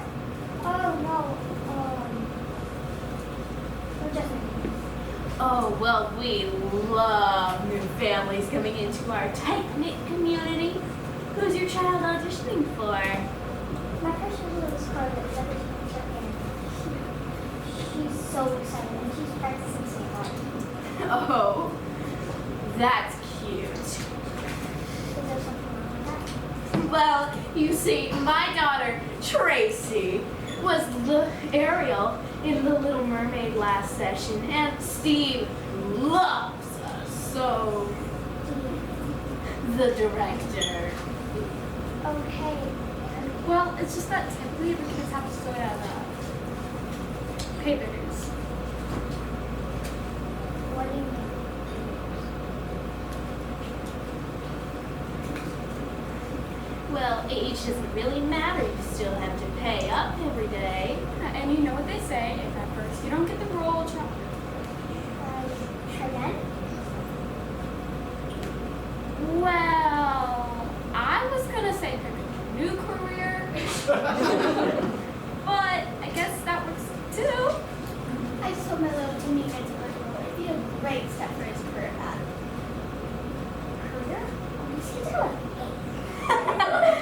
Oh, no. Just Oh, well, we love new families coming into our tight-knit community. Who's your child auditioning for? my precious little Scarlet is ever she's so excited and she's practicing so hard. Oh, that's cute. Is there something wrong with that? Well, you see, my daughter, Tracy, was the Ariel in The Little Mermaid last session, and Steve loves us, so the director. Okay. Well, it's just that typically the kids have to still pay their dues. What do you mean? Well, age doesn't really matter. You still have to pay up every day. And you know what they say, if at first you don't get the role, try. Try again? Well, I was gonna say pick a new career, but I guess that works too. I just hope my little Timmy gets a good role. It'd be a great step for his career path. Career? He's gonna do it.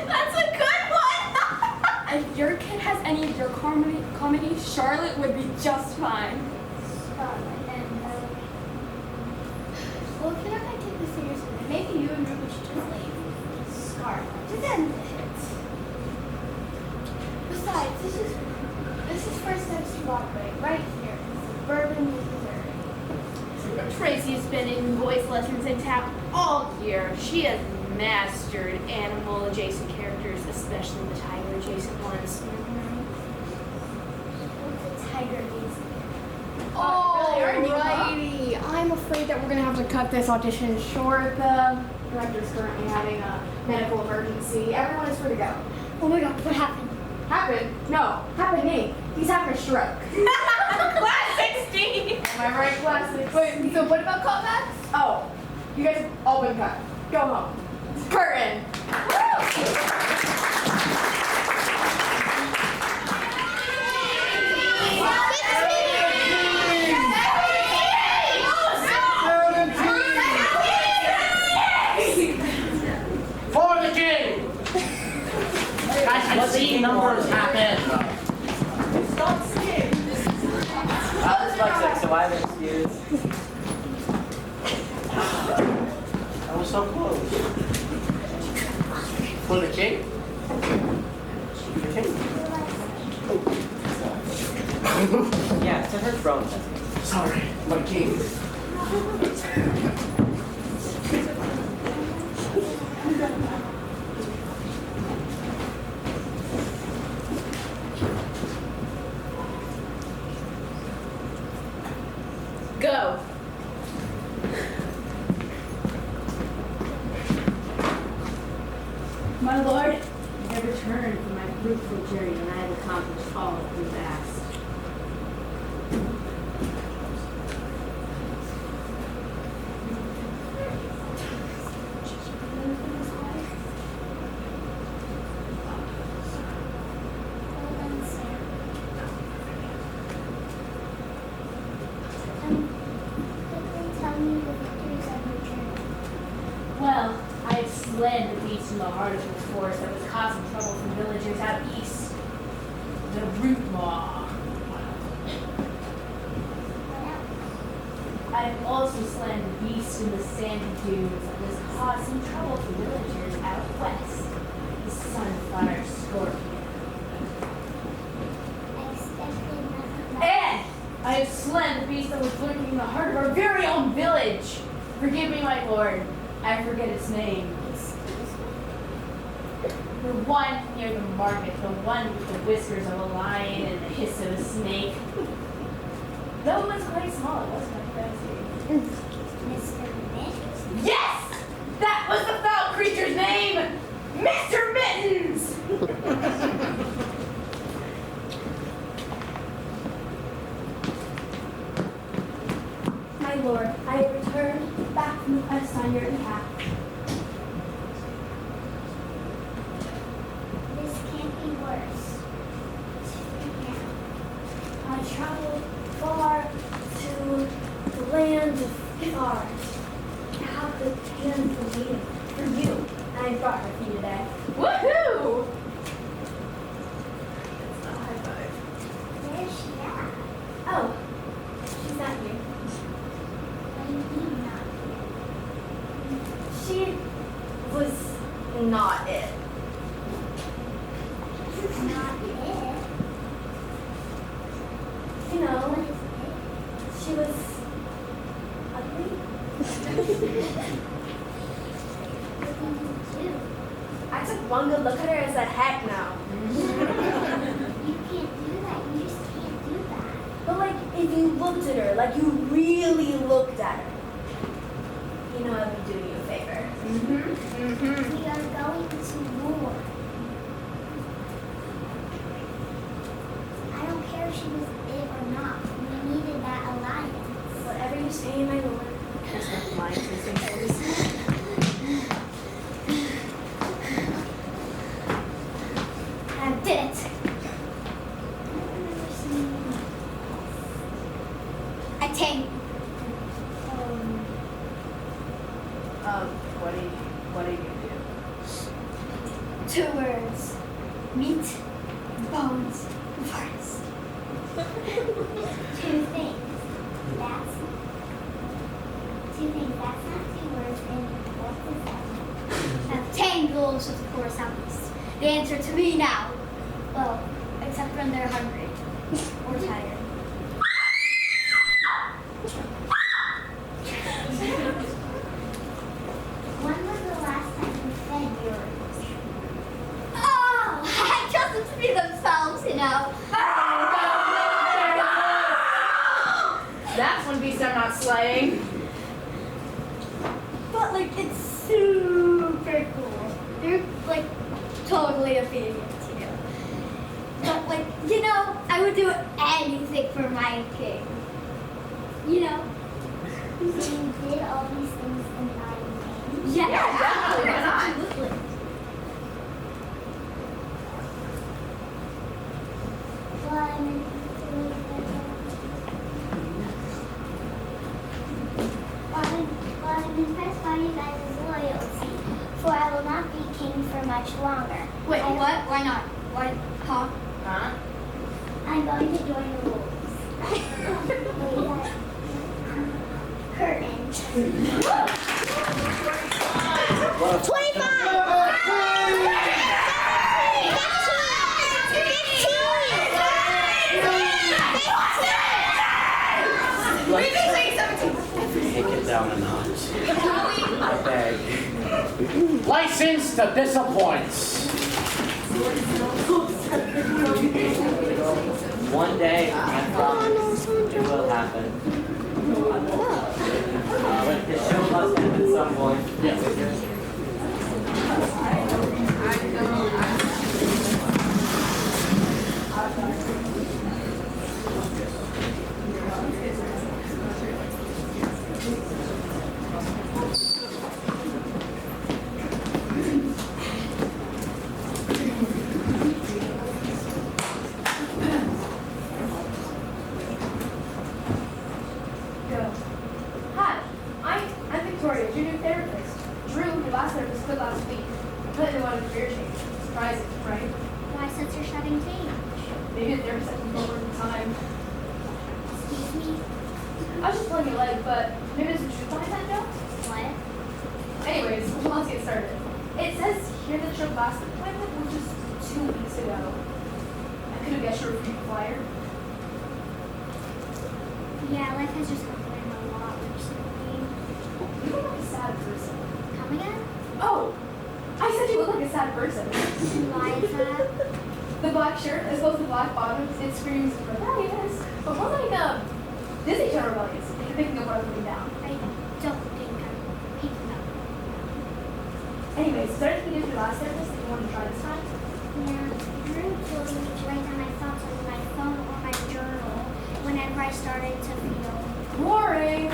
That's a good one! If your kid has any of your comedy, Charlotte would be just fine. Scarlet and Well, if you're not going to take this seriously, then maybe you and Ruby should just leave. Scarlet. Just end it. Besides, this is first steps to Broadway, right here in suburban Missouri. Tracy has been in voice lessons in town all year. She has mastered animal-adjacent characters, especially the tiger-adjacent ones. What's a tiger music? Alrighty. I'm afraid that we're gonna have to cut this audition short. The director's currently having a medical emergency. Everyone is free to go. Oh my god, what happened? Happened? No, happening. He's having a stroke. Classic Steve! Am I right, classic? Wait, so what about callbacks? Oh, you guys have all been cut. Go home. Curtain. For the king! Guys, I've seen numbers happen. Stop singing! I'm dyslexic, so I'm excused. That was so close. For the king? The king? Yeah, to her throne. Sorry, my king. Go! My lord, I have returned from my fruitful journey and I have accomplished all that we've asked. Tell me the victories I've returned. Well, I have slain the beast in the heart of the forest that was causing trouble for villagers out east. The root law. I have also slain the beast in the sandy dunes that was causing trouble for villagers out west. The sunfire scorpion. I expected nothing. And I have slain the beast that was lurking in the heart of our very own village. Forgive me, my lord. I forget its name. The one near the market, the one with the whiskers of a lion and the hiss of a snake. Though it was quite small, it wasn't that fancy. Mr. Mitt? Yes! That was the foul creature's name! Mr. Mittens! My lord, I have returned back from the quest on your behalf. This can't be worse. Yeah. I traveled far to the land of stars. I have the hand for waiting for you, and I brought her for you today. Woohoo! Where's she at? Oh, she's not here. What do you mean not She was not it. here? Not it. You know, What is she was ugly. it? What do you do? I took one good look at her and said, heck no. You can't do that. You just can't do that. But like, if you looked at her, like you really looked at her, you know I'd be doing you a favor. We are going to war. I don't care if she was it or not. We needed that alliance. Whatever you say, my lord. There's no lines missing things. I did it. I take. What do you do? 2 words. Meat, bones, forest. 2 things. That's 2 things. That's not 2 words. And what is that? Tangles, of course, at least. The answer to me now. Well, except when they're hungry or tired. When was the last time you fed yours? Oh, I trust them to be themselves, you know. That's when beasts are not slaying. But like, it's super cool. They're like totally obedient to you. But like, you know, I would do anything for my king. You know? So you did all these things in my name? Yeah, definitely. Why not? Absolutely. Well, I'm impressed by you guys' loyalty, for I will not be king for much longer. Wait, I- what? Why not? Why? Huh? Huh? I'm going to join the wolves. Curtain. 25! We've been saying 17. Take it down a notch. I beg. License to disappoint. One day, I promise, it will happen. This show must end at some point. Hi, I'm Victoria, your new therapist. Drew, your last therapist, quit last week. I thought they wanted a career change. Surprising, right? Why such a sudden change? Maybe a therapist has more work time. Excuse me? I was just pulling your leg, but maybe there's a truth behind that joke? What? Anyways, let's get started. It says here that your last appointment was just 2 weeks ago. I could have guessed you were a frequent flyer. Yeah, life has just been going a lot recently. You look like a sad person. Come again? Oh! I said you look like a sad person. Why is that? The black shirt, as well as the black bottoms, it screams rebellious. But more like Disney Channel rebellious. You're picking up what I'm putting down. I don't think I'm picking up. Anyways, is there anything you did your last therapist that you want to try this time? Yeah, Drew told me to write down my thoughts on my phone or my journal whenever I started to feel. Boring.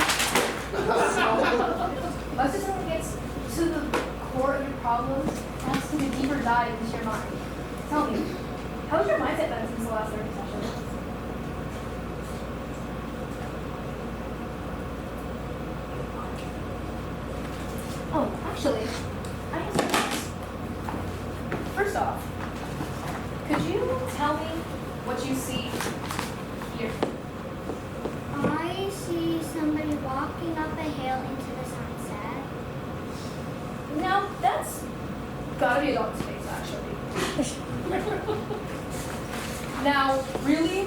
Let's just someone gets to the core of your problems and has to take a deeper dive into your mind. Tell me, how's your mindset been since the last therapy session? Oh, actually, I have some thoughts. First off, could you tell me what you see here? I see somebody walking up a hill into the sunset. Now, that's gotta be a dog's face, actually. Now, really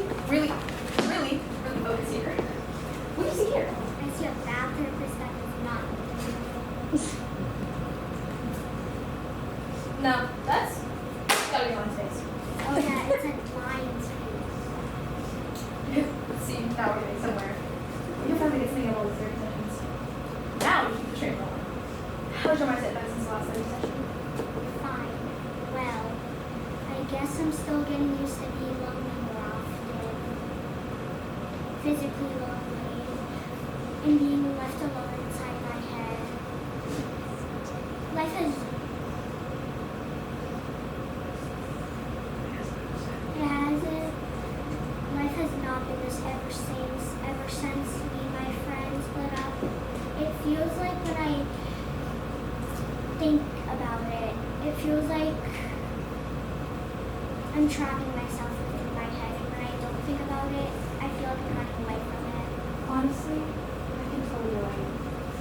focus here. What do you see here? I see a bad therapist that is not. Now, that's gotta be on his face. Oh yeah, it's a lion's face. Let's see, now we're getting somewhere. You'll finally get something of all these therapy sessions. Now, you keep the train rolling. How's your mindset been since the last therapy session? Fine. Well, I guess I'm still getting used to being lonely more often. Physically lonely. And being left alone inside my head. Life has Life has not been this ever since me and my friends split up. It feels like when I think about it, it feels like I'm trapping myself within my head. And when I don't think about it, I feel like I'm running away from it. Honestly, I can totally relate.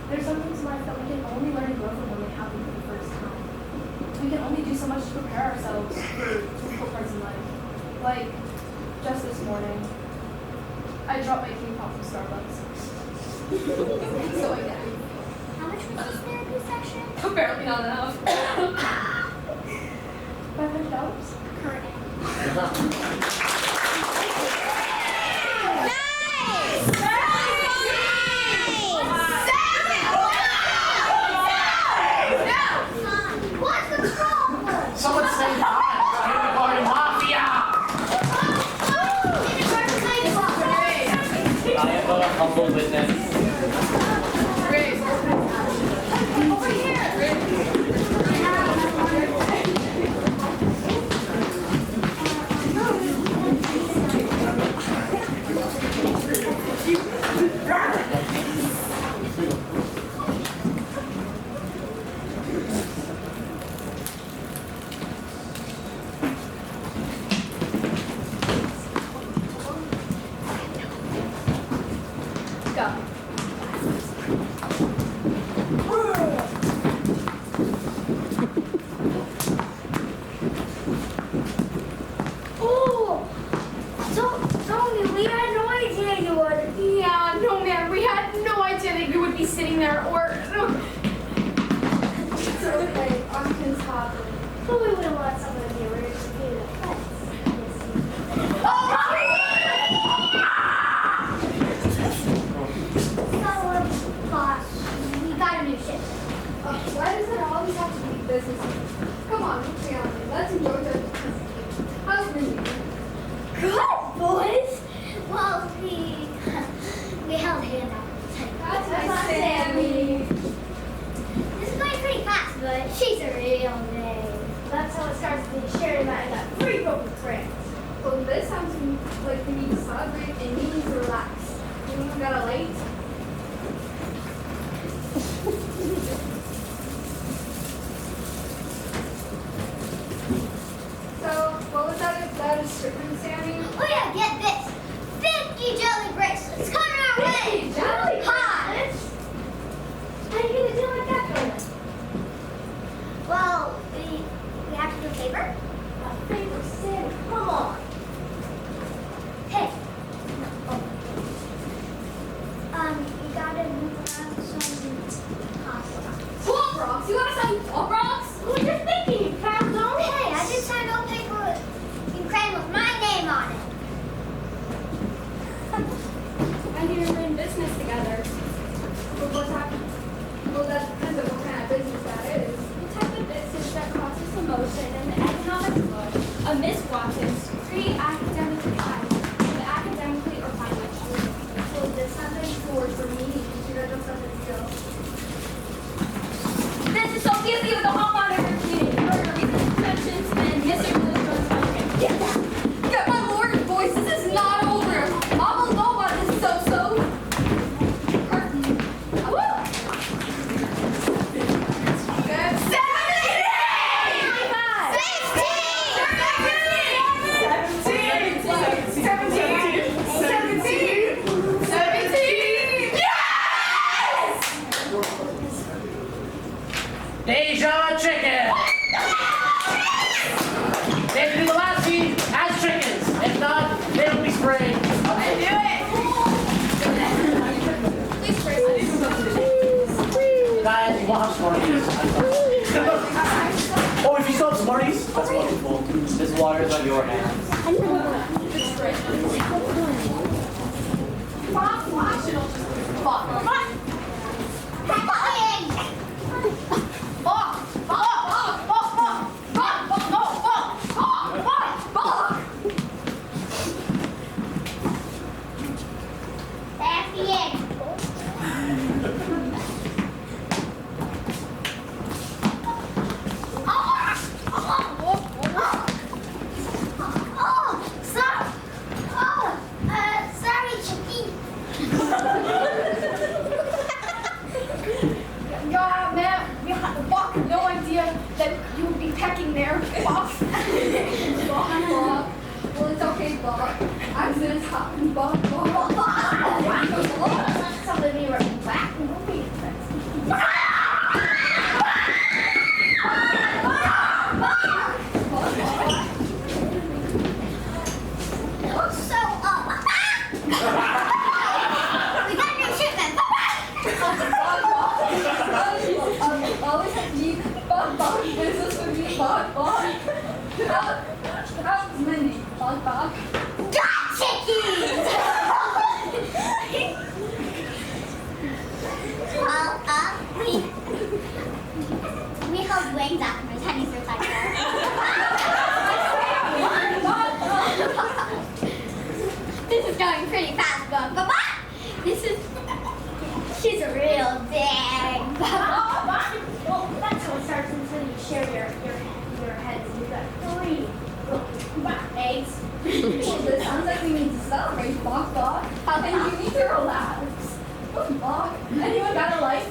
There's some things in life that we can only learn and grow from when they happen for the first time. We can only do so much to prepare ourselves for difficult parts in life. Like, just this morning, I dropped my king pop from Starbucks. So I get it. How much was this therapy session? Apparently not enough. $500? Correct. What's the problem? Someone say hi. Party Mafia. I am a humble witness. Over here! Go. Oh, so Tony, we had no idea you would. Yeah, no man, we had no idea that you would be sitting there or. It's okay. On his topic. But we wouldn't want someone to be rude to be the fence. So, boss, we got a new ship. Why does it always have to be business? Come on, let's be honest. Let's enjoy the. How's busy? Good, boys. Well, we held hands out. That's nice, Sammy. This is going pretty fast, but she's a real name. That's how it starts when you share that and got 3 broken friends. Well, this sounds like we need to celebrate and we need to relax. You got a late? So, what was that description, Sammy? Oh yeah, get this. 50 jelly bracelets coming our way. Jelly Hi. How are you gonna do like that, Conan? Well, we have to do a favor. A favor, Sammy, come on. Hey. You gotta move around some pop rocks. Pop rocks? You gotta say pop rocks? Who's just thinking, you found them? Hey, I just signed old paper in crayon with my name on it. I didn't works for me. You got just let it go. This is Sophia Lee with the hot monitor community. Mentions and Mr. Get that. Get my lord, boys. This is not over. I will know what this is so. Deja chicken! They can do the last seed as chickens. If not, they'll be sprayed. I knew it! Guys, you won't have Smarties. Oh, if you still have Smarties, that's wonderful. This water is on your hands. That's the end. Sorry, Chicky. Yeah, man, we had no idea that you would be pecking there. Bob. Bob. Well, it's okay, Bob. Accidents happen, Bob. Somebody running back. Nobody expects. So, we got a new shipment. Always have me. Bob. Business with me. Bob. How's Mindy? Bob. Got chickies! We hold wings after my tennis are like This is going pretty fast, Baba. She's a real dang. Well, that's how it starts until you share your heads. You got 3 eggs. Well, it sounds like we need to celebrate, Bob. How can you need to relax? Bob, anyone got a light?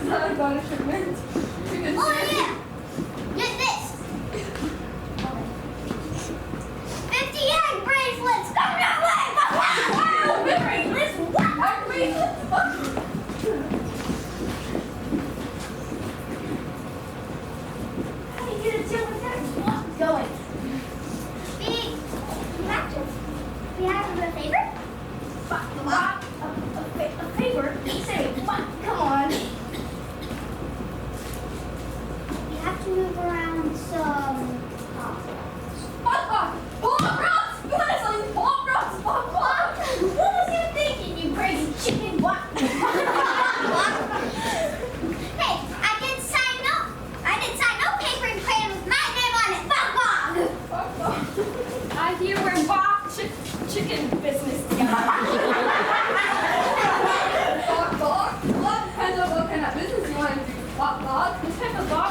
Not a punishment. Oh yeah! Get this! 50 egg bracelets coming our way! Wow! Bracelets? What? Bracelets? How do you get a deal with that? Going. We have a favor? A favor? Say, what? Come on. We have to move around some Bob! What is on Bob? What was you thinking, you crazy chicken? What? Hey, I didn't sign no paper and plan with my name on it. Fuck. I hear we're Bob chicken business together. Bob? Well, depends on what kind of business you want to do. Bob? What type of Bob?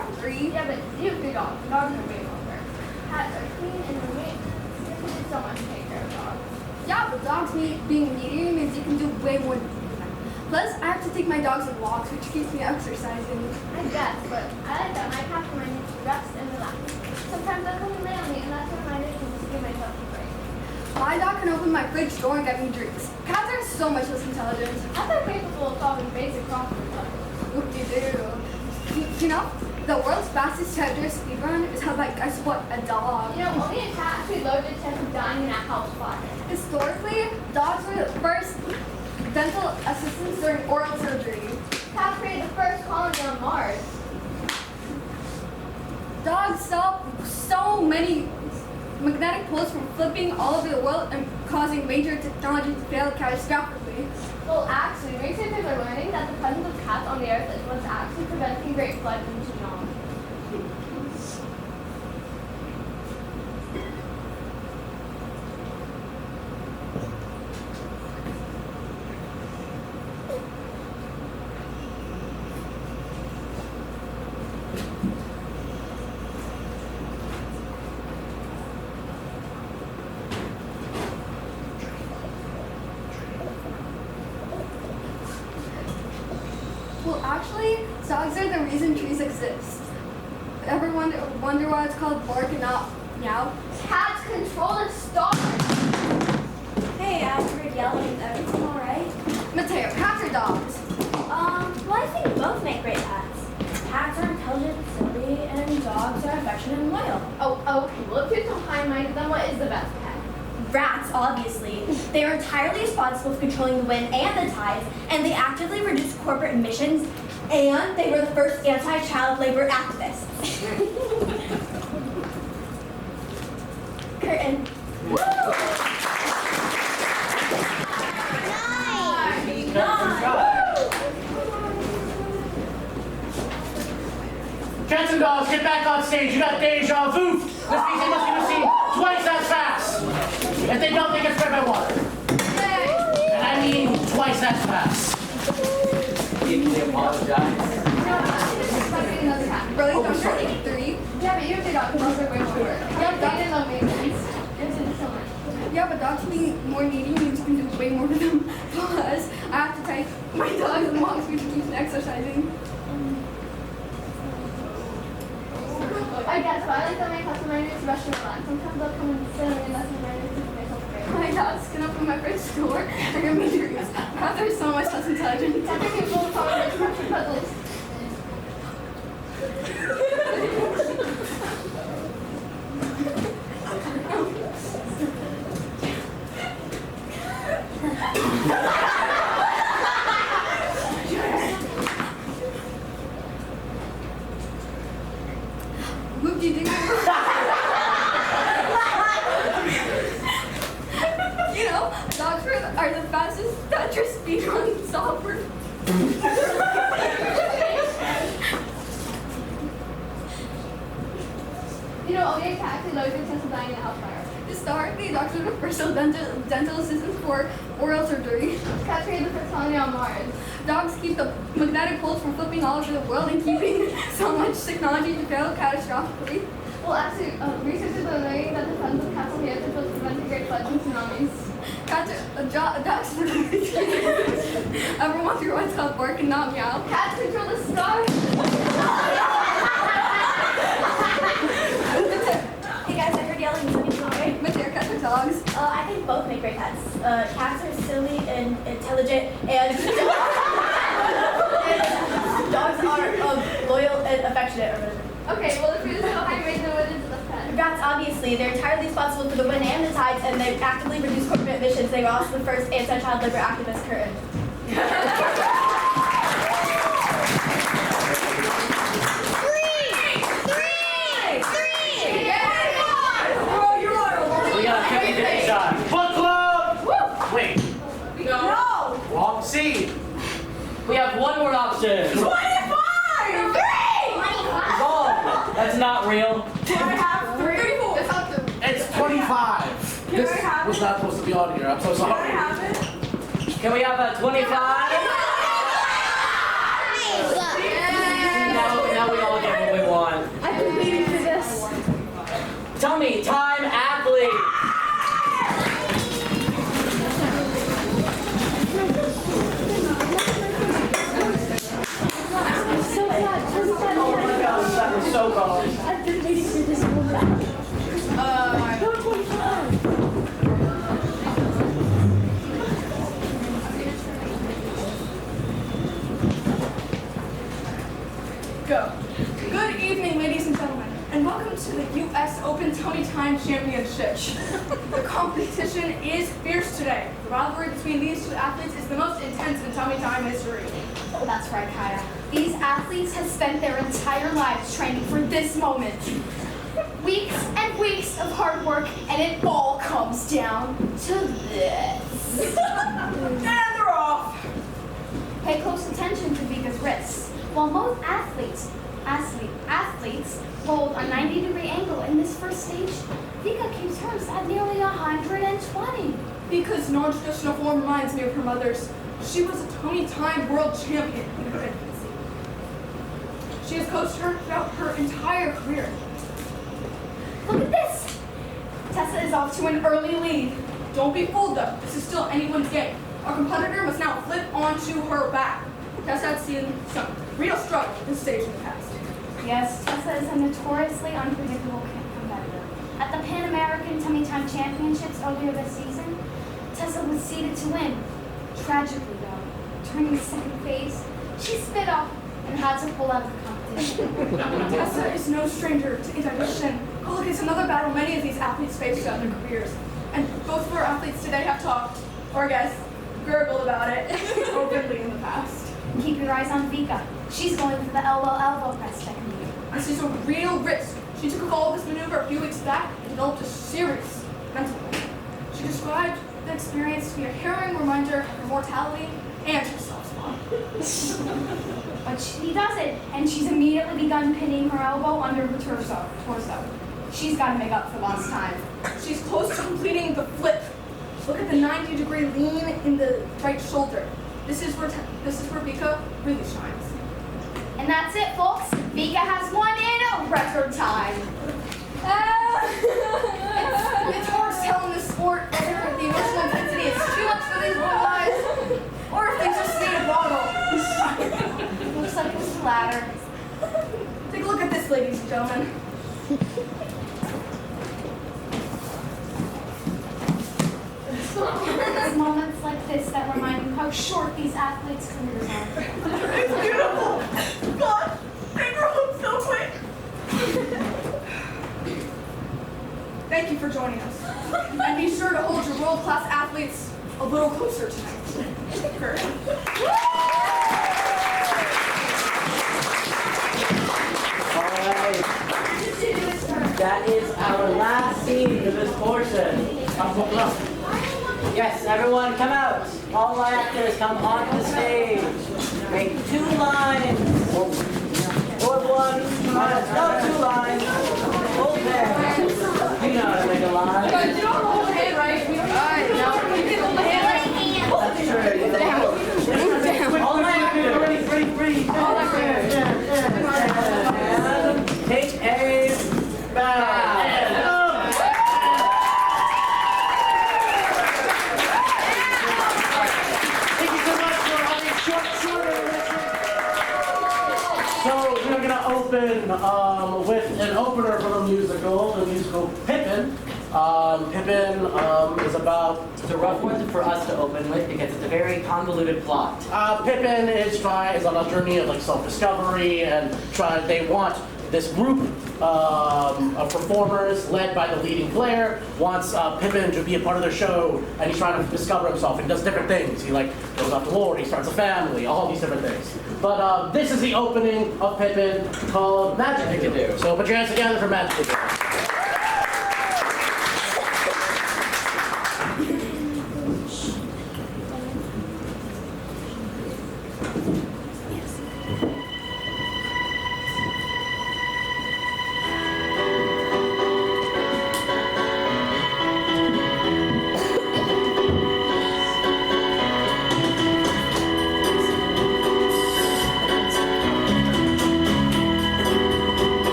have 3. Yeah, but you have 3 dogs. Dogs are way longer. Cats are clean and remain. There's so much to take care of dogs. Yeah, but dogs being medium means you can do way more than that. Plus, I have to take my dogs on walks, which keeps me exercising. I guess, but I like that my cats remind me to rest and relax. Sometimes I come and lay on me, and that's a reminder to just give myself a break. My dog can open my fridge door and get me drinks. Cats are so much less intelligent. Cats are capable of solving basic crossword puzzles. Whoop-de-doo. You know, the world's fastest outdoor speed run is held by, guess what, a dog. You know, only a cat actually loaded a chance of dying in a house fire. Historically, dogs were the first dental assistants during oral surgery. Cats created the first colony on Mars. Dogs stop so many magnetic poles from flipping all over the world and causing major technology to fail catastrophically. Well, actually, researchers are learning that the presence of cats on the Earth is what's actually preventing great floods and tsunamis. Well, actually, dogs are the reason trees exist. Ever wonder why it's called bark and not meow? Cats control the stars. Hey, I heard yelling. Everything all right? Mateo, cats or dogs? Well, I think both make great pets. Cats are intelligent and silly, and dogs are affectionate and loyal. Oh, okay. Well, if you're so high-minded, then what is the best pet? Rats, obviously. They are entirely responsible for controlling the wind and the tides, and they actively reduce corporate emissions, and they were the first anti-child labor activists. Curtain. Cats and dogs, get back on stage. You got deja vu. This means they must be missing twice as fast. If they don't, they get spread by water. And I mean twice as fast. Deeply apologize. Really? Oh, Don't sorry. you 3? Yeah, but you have 3 dogs. Those are way more work. Yeah, they didn't know maintenance. There's so much. Yeah, but dogs being more needy means you can do way more with them. Plus, I have to take my dogs on walks, which keeps me exercising. I guess, but I like that my cats remind me to rest and relax. Sometimes they'll come and sit on me and that's remind me to give myself a break. My dogs can open my fridge door and get me drinks. Cats are so much less intelligent. Cats are capable of solving basic crossword puzzles. Whoop-de-doo. You know, dogs are the fastest toucher speedrun software. You know, only a cat actually loads a chance of dying in a house fire. Historically, dogs are the first dental assistants for oral surgery. Cats created the first colony on Mars. Dogs keep the magnetic poles from flipping all over the world and keeping so much technology to fail catastrophically. Well, actually, researchers are learning that the presence of cats on the Earth is what's preventing great floods and tsunamis. Cats are dogs are ever wonder why it's called bark and not meow? Cats control the stars. Hey guys, I heard yelling. Is everything all right? Mateo, cats or dogs? I think both make great pets. Cats are silly and intelligent, and dogs are loyal and affectionate. Or whatever. Okay, well, if you're so high-minded, then what is the best pet? Rats, obviously, they're entirely responsible for the wind and the tides, and they actively reduce corporate emissions. They were also the first anti-child labor activist. Curtain. We got a 50-50 shot. Book club! Wait. No! Wrong seed. We have one more option. 25! 3! Oh, that's not real. Can I have 3? It's 25. Can This I have was it? not supposed to be on here. I'm so Can I sorry. have it? Can we have a 25? Now we all get what we want. so called. I've been waiting for this moment. Go. Good evening, ladies and gentlemen, and welcome to the U.S. Open Tummy Time Championship. The competition is fierce today. The rivalry between these two athletes is the most intense in tummy time history. Oh, that's right, Kaya. These athletes have spent their entire lives training for this moment. Weeks and weeks of hard work, and it all comes down to this. And they're off. Pay close attention to Vika's wrists. While most athletes hold a 90-degree angle in this first stage, Vika keeps hers at nearly 120. Vika's non-traditional form reminds me of her mother's. She was a tummy time world champion in her infancy. She has coached her throughout her entire career. Look at this! Tessa is off to an early lead. Don't be fooled though, this is still anyone's game. Our competitor must now flip onto her back. Tessa had seen some real struggle at this stage in the past. Yes, Tessa is a notoriously unpredictable competitor. At the Pan American Tummy Time Championships earlier this season, Tessa was seeded to win. Tragically, though, during the second phase, she spit up and had to pull out of the competition. Tessa is no stranger to indigestion. Oh, look, it's another battle many of these athletes face throughout their careers. And both of our athletes today have talked, or I guess, gurgled about it openly in the past. Keep your eyes on Vika. She's going for the elbow press technique. This is a real risk. She took a fall of this maneuver a few weeks back and developed a serious mental one. She described the experience to be a harrowing reminder of her mortality and her self-spot. But she does it, and she's immediately begun pinning her elbow under her torso. She's got to make up for lost time. She's close to completing the flip. Look at the 90-degree lean in the right shoulder. This is where Vika really shines. And that's it, folks. Vika has won in a record time. It's hard to tell in this sport whether the emotional intensity is too much for these little eyes, or if they just need a bottle. Looks like it's the latter. Take a look at this, ladies and gentlemen. It's moments like this that remind you how short these athletes' careers are. It's beautiful! God, they grow up so quick! Thank you for joining us. And be sure to hold your world-class athletes a little closer tonight. Kurt. All right. That is our last scene for this portion. Yes, everyone come out. All my actors come onto the stage. Make 2 lines. Or 1. No, 2 lines. Hold there. You know how to make a line. Guys, you don't hold the hand, right? Alright, now we can hold the hand. That's true. All my actors. Free. All actors. And take a bow. So we're going to open with an opener from the musical Pippin. Pippin is about... It's a rough one for us to open with because it's a very convoluted plot. Pippin is on a journey of like self-discovery and they want this group of performers led by the leading player wants Pippin to be a part of their show, and he's trying to discover himself and does different things. He like goes off to war, he starts a family, all these different things. But this is the opening of Pippin called Magic to Do. So put your hands together for Magic to Do.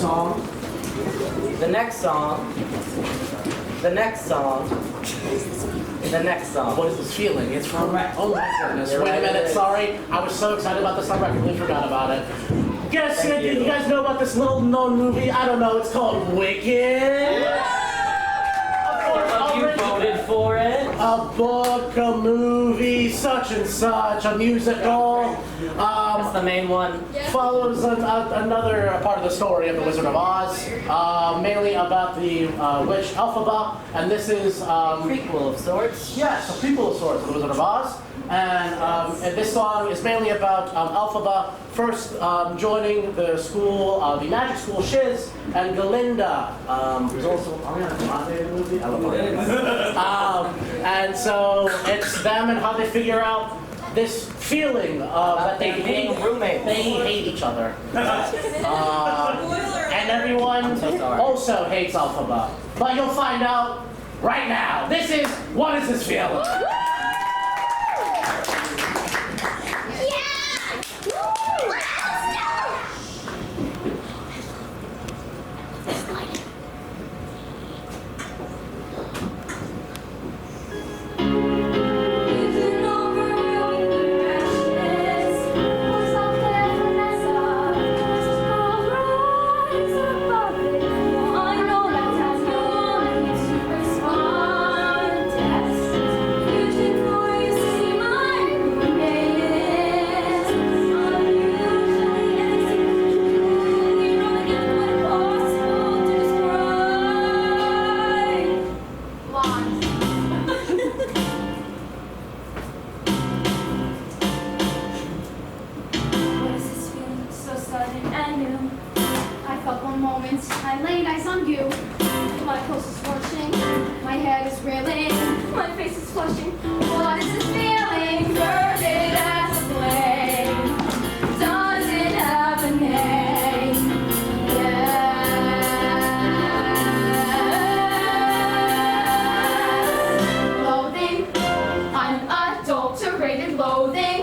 song. The next song. What is this feeling? It's from. Oh my goodness! You're Wait a right, minute. it is. Sorry, I was so excited about this number, I completely forgot about it. Guess Thank you you. guys know about this little-known movie? I don't know. It's called Wicked. You voted for it. A book, a movie, such and such, a musical. That's the main one. Follows another part of the story of the Wizard of Oz, mainly about the witch Elphaba, and this is Prequel of sorts. yes, a prequel of sorts of the Wizard of Oz, and this song is mainly about Elphaba first joining the school, the magic school Shiz, and Galinda, who's also Ariana Grande in the movie. I love Ariana. And so it's them and how they figure out this feeling that they being hate. roommates. They hate each other. And everyone I'm so sorry. also hates Elphaba. But you'll find out right now. This is What Is This Feeling? What is this feeling so sudden and new? I felt one moment I laid eyes on you. My pulse is scorching, my head is reeling, my face is flushing. What is this feeling? Burning as a flame. Does it have a name? Yes. Loathing, unadulterated loathing.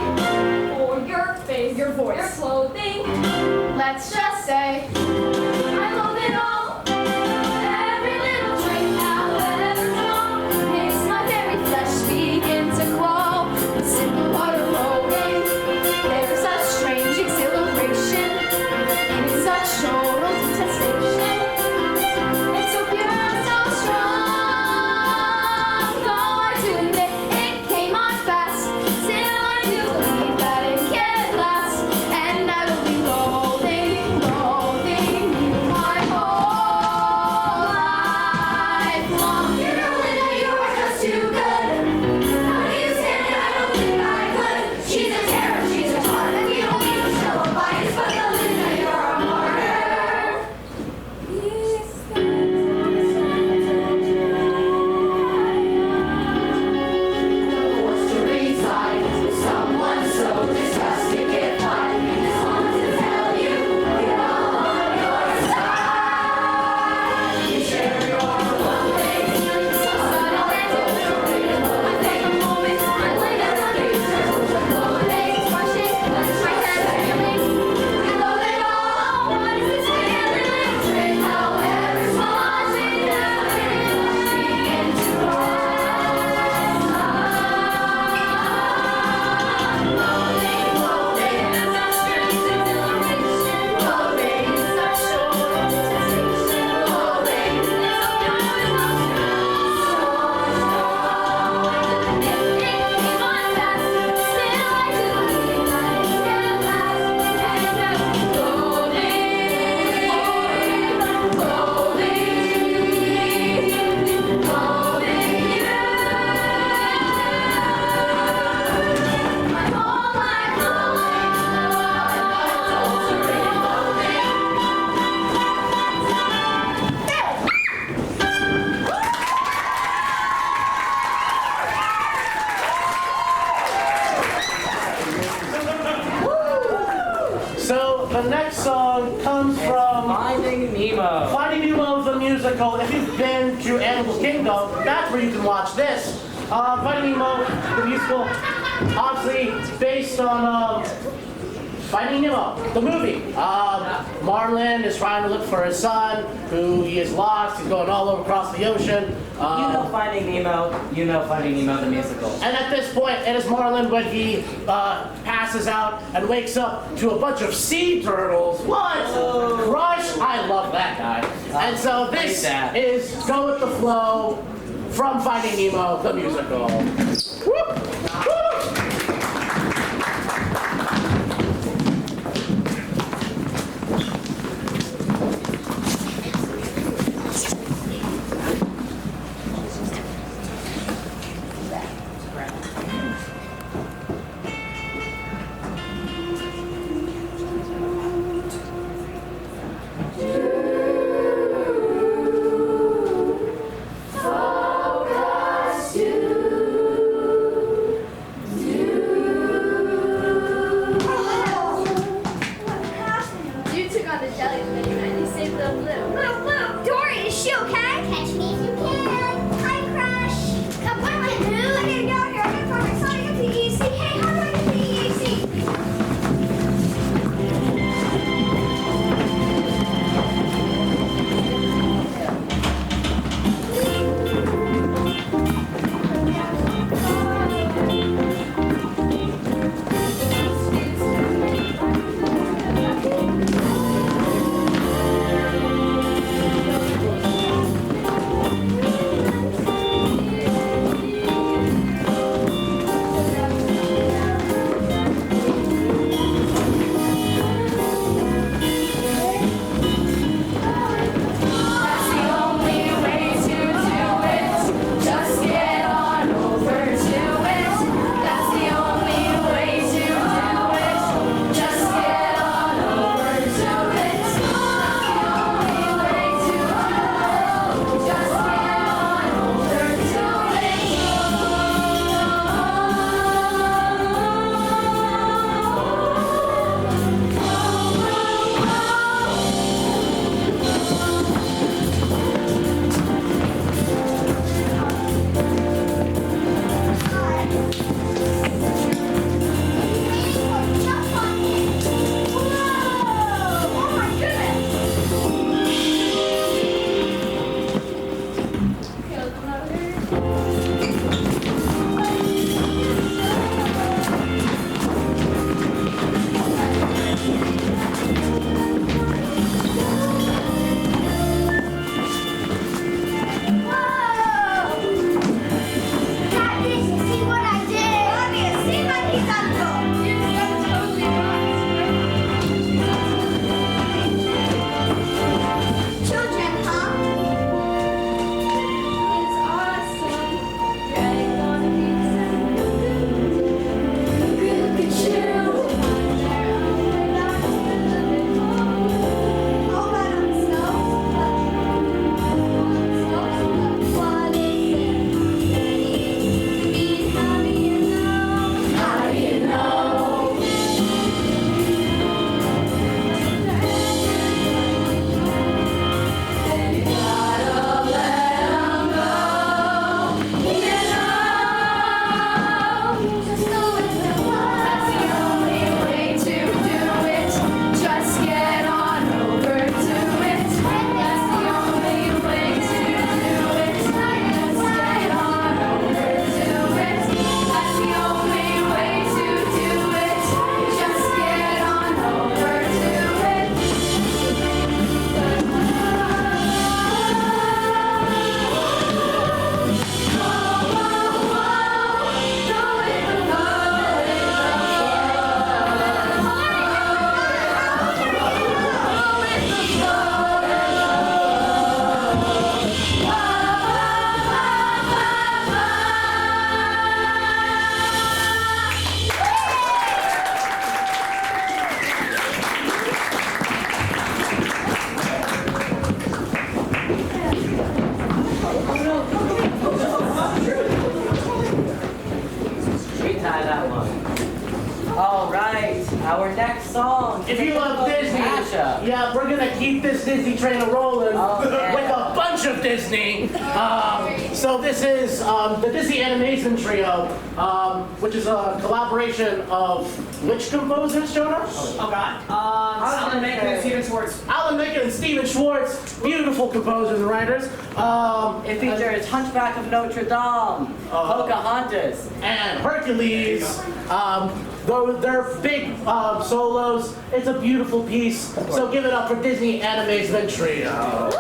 For your face, your voice, your clothing. Let's just say I love it all. Every little drink, however strong, makes my very flesh begin to crawl. Sip the water rolling. There's a strange exhilaration in such total detestation. It's so pure and so strong. Though I do admit it came on fast, still I do believe that it can last. And I will be loathing, loathing you my whole life long. You know that you are just too good. How do you stand it? I don't think I could. She's a terror, she's a target. We don't need to show a bias, but Galinda, you're a martyr. These things forced to reside with someone so disgusting it might be just want to tell you we're all on your side. You share your loathing, so subtle and adulterated. I take a moment, I lay down on you, loathing, crushing, touch my head, feeling. I love it all. What is this feeling? Drink, however small, she never begin to loathing, loathing, such strange exhilaration. Loathing, such total detestation. Loathing, it's so pure and so strong. It came on fast, still I do believe that it can last. And loathing, loathing you. My whole life long, unadulterated loathing. So the next song comes from Finding Nemo. Finding Nemo the musical. If you've been to Animal Kingdom, that's where you can watch this. Finding Nemo the musical, obviously based on Finding Nemo, the movie. Marlin is trying to look for his son, who he is lost. He's going all over across the ocean. You know Finding Nemo the musical. And at this point, it is Marlin when he passes out and wakes up to a bunch of sea turtles. What? Crush? I love that guy. And so this is Go With The Flow from Finding Nemo, the musical. Woo! Woo! Focus to if you love Disney, yeah, we're gonna keep this Disney train rolling with a bunch of Disney. So this is the Disney Animation Trio, which is a collaboration of which composers, Jonah? Oh God. Alan Menken and Steven Schwartz. Alan Menken and Steven Schwartz, beautiful composers and writers. It features Hunchback of Notre Dame, Pocahontas, and Hercules. They're big solos. It's a beautiful piece. So give it up for Disney Animation Trio.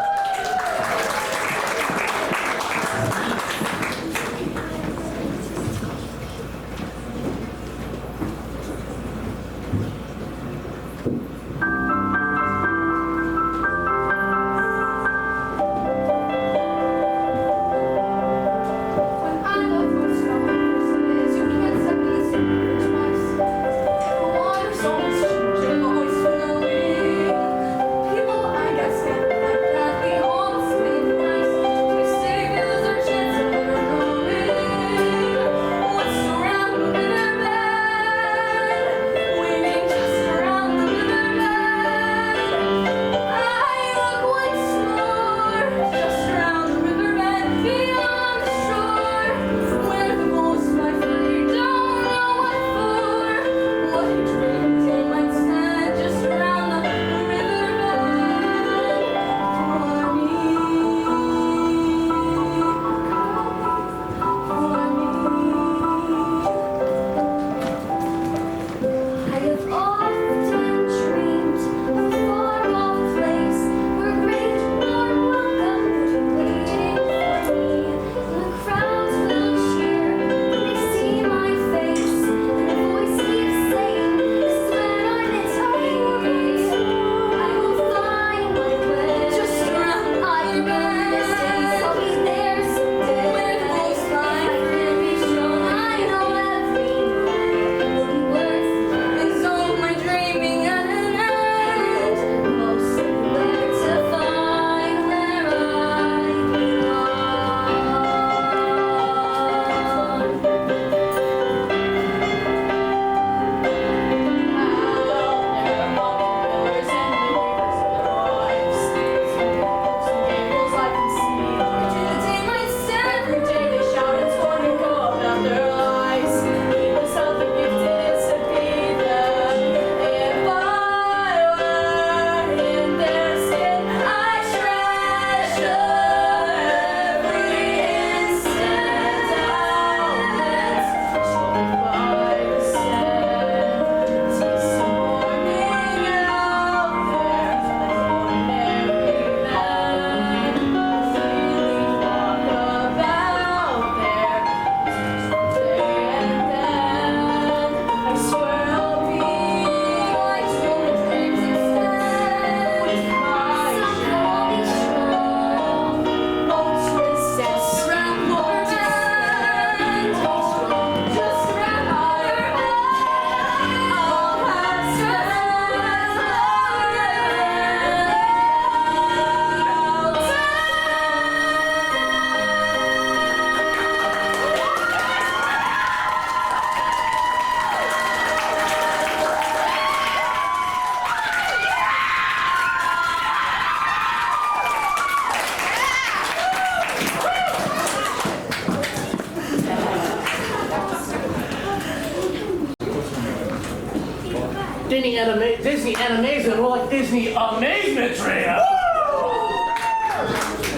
Disney Animation, more like Disney Amazement Trio.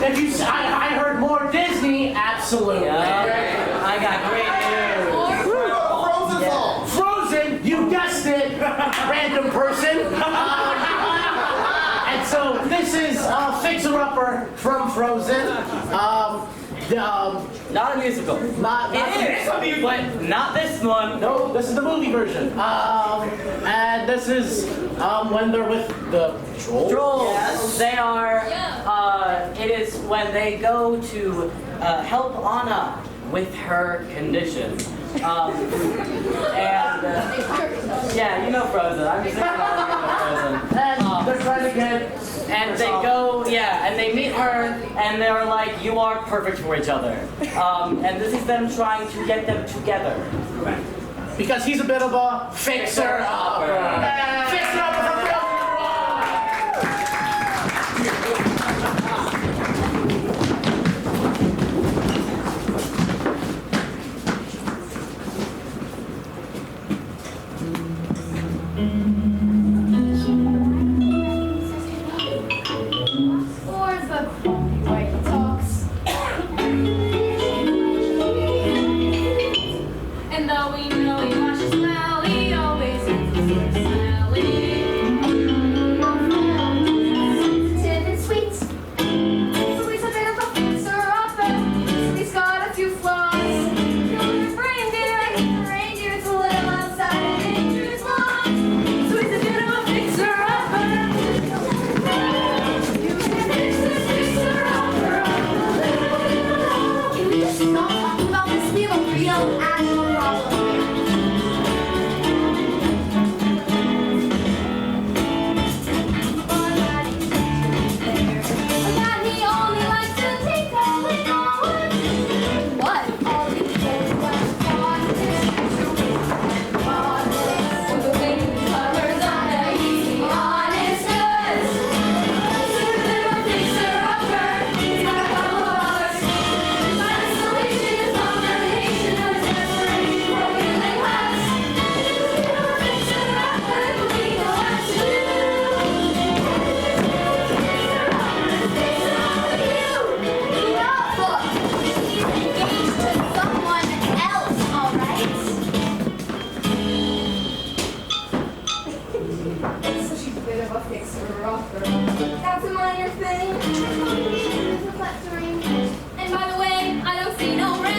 If you, I heard more Disney, absolutely. Yeah. I got great news. Frozen, you guessed it, random person. And so this is Fixer Upper from Frozen. Not a musical. It is, but not this one. No, this is the movie version. And this is when they're with the trolls. Yes, they are. It is when they go to help Anna with her condition. Yeah, you know Frozen. I'm just thinking about Frozen. And they're trying to get. And they go, and they meet her, and they're like, you are perfect for each other. And this is them trying to get them together. Because he's a bit of a fixer-upper. Fixer-upper from a fixer-upper. That's a minor thing. There's a flat ring. And by the way, I don't see no ring.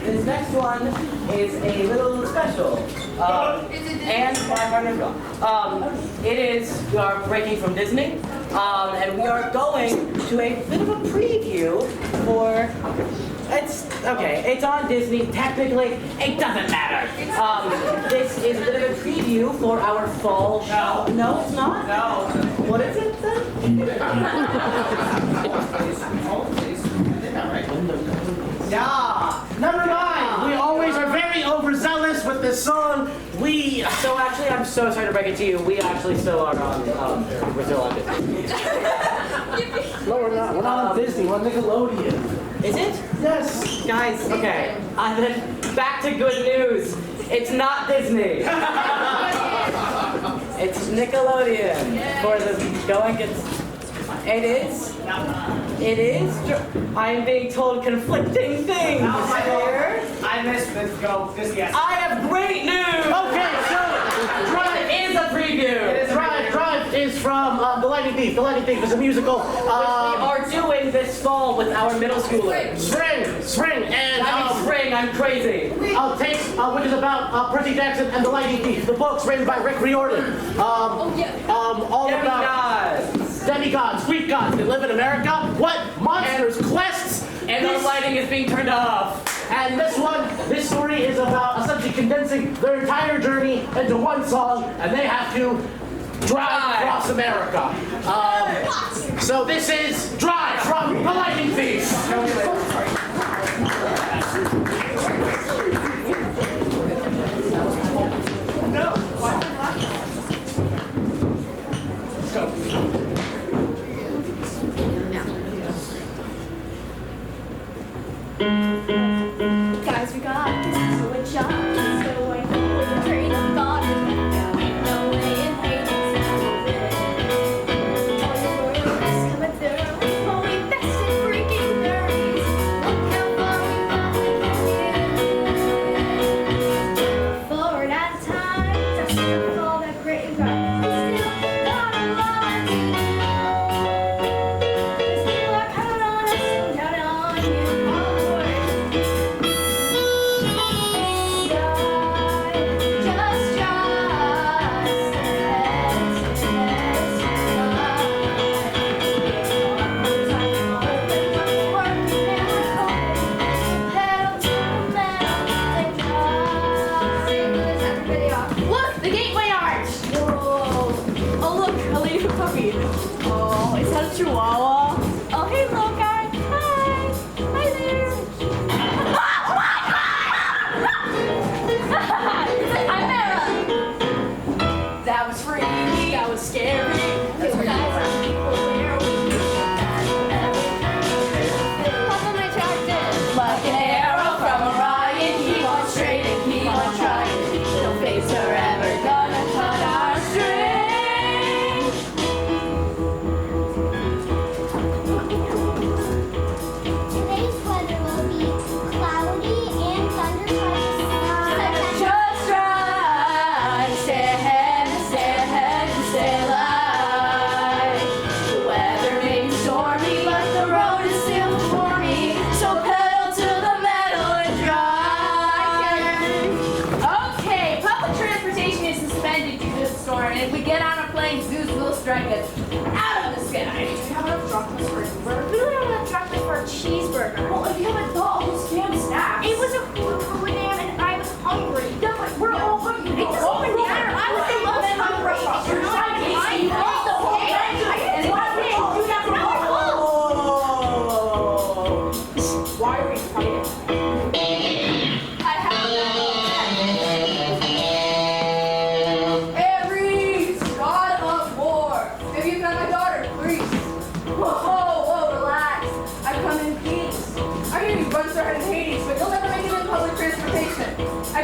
This next one is a little special. And my partner's gone. It is, we are breaking from Disney, and we are going to a bit of a preview for, it's on Disney, technically, it doesn't matter. This is a bit of a preview for our fall show. No, it's not? No. What is it then? Yeah. Number 9. We always are very overzealous with this song. So actually, I'm so sorry to break it to you. We actually still are on. We're still on Disney. No, we're not. We're not on Disney. We're on Nickelodeon. Is it? Yes. Guys, okay. Then back to good news. It's not Disney. It's Nickelodeon for the going. It is. It is. I'm being told conflicting things here. I missed this. Go. This yes. I have great news. Okay, so Drive is a preview. Drive is from The Lightning Thief. The Lightning Thief is a musical. We are doing this fall with our middle schoolers. Spring, and Spring. I'm crazy. which is about Percy Jackson and the Lightning Thief. The book's written by Rick Riordan. All about demigods, Greek gods. They live in America. What monsters, quests, And our lighting is being turned off. And this story is about essentially condensing their entire journey into one song, and they have to drive across America. So this is Drive from The Lightning Thief. Guys, we got this is a job. So I know with a train of thought and no way in hate all your worries coming through. We're fully vested freaking nerds. Look how far we've come. Forward out of time, dusting up all that great and still got a lot to do. 'Cause people are counting on us and counting on you. All the words.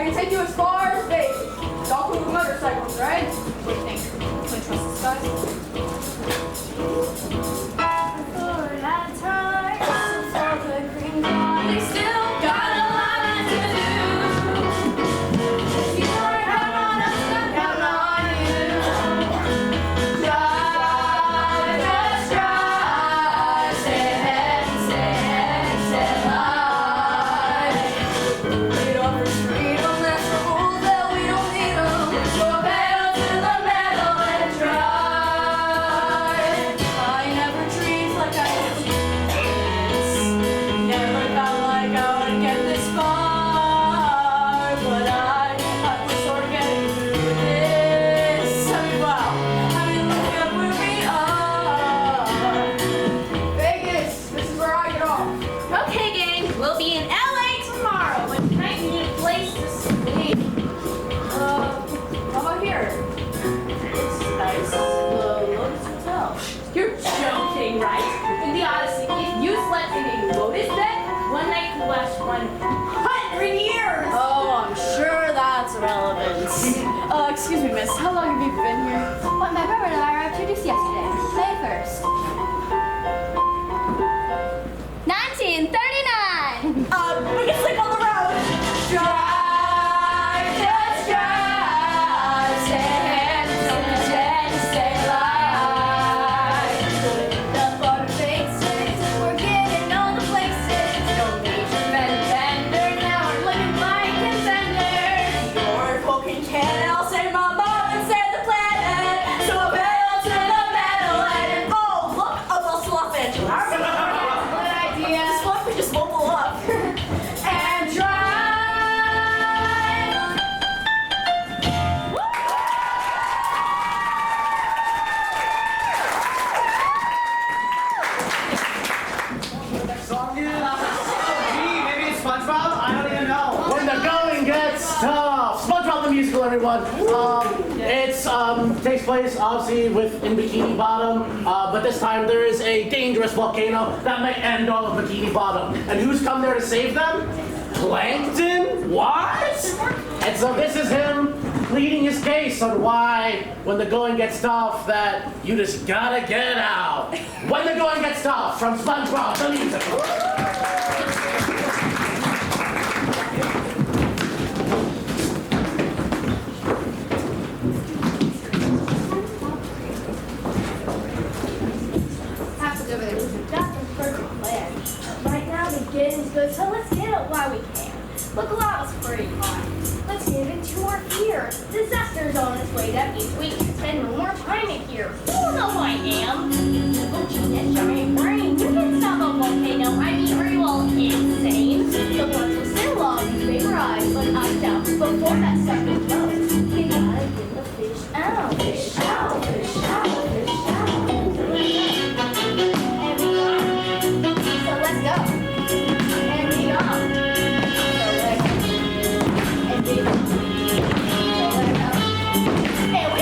and take you as far as Vegas. It's all cool with motorcycles, right? What do you think? Can we trust this guy? For that time, for the green card, we still got a lot to do. If you are down on us, I'm down on you. Drive, just drive, stay ahead, live. We don't push freedom, that's the rules that we don't need 'em. So pedal to the metal and drive. I never dreamed like I could do this. Never felt like I would get this far. But I was sort of getting through this. Wow, I mean, look at where we are. Vegas, this is where I get off. Okay, gang, we'll be in LA tomorrow, but tonight we need a place to sleep. How about here? It's nice. The Lotus Hotel. You're joking, right? In the Odyssey, if you slept in a Lotus bed, one night could last 100 years. Oh, I'm sure that's relevant. Excuse me, miss. How long have you been here? Well, my brother and I arrived here just yesterday, May 1st. 1939! We can sleep on the road. Drive, just drive. Stay ahead, stay alive. The motivations, we're getting all the places. No major bender, now we're living like contenders. You're poking can, I'll save my mom and save the planet. So pedal to the metal and oh, look, a bus Los Angeles. Good idea. Just what if we just mobile up and drive? Next song is. Gee, maybe it's SpongeBob? I don't even know. When the going gets tough. SpongeBob the musical, everyone. It's takes place obviously in Bikini Bottom, but this time there is a dangerous volcano that may end all of Bikini Bottom. And who's come there to save them? Plankton? What? And so this is him pleading his case on why, when the going gets tough, that you just gotta get out. When the going gets tough, from SpongeBob the musical. Have to go over there. We've got the perfect plan. Right now the getting's good, so let's get it while we can. Look, lava's pretty hot. Let's give it to our fear. Disaster's on its way. That means we can spend more time in here. You don't know who I am. Oh, genius, giant brain. You can stop a volcano. I mean, are you all insane? The ones will sit along and vaporize like ice down before that sucker blows. We gotta get the fish out. Fish out, fish out, fish out. So let's go. And we are. And we are. And we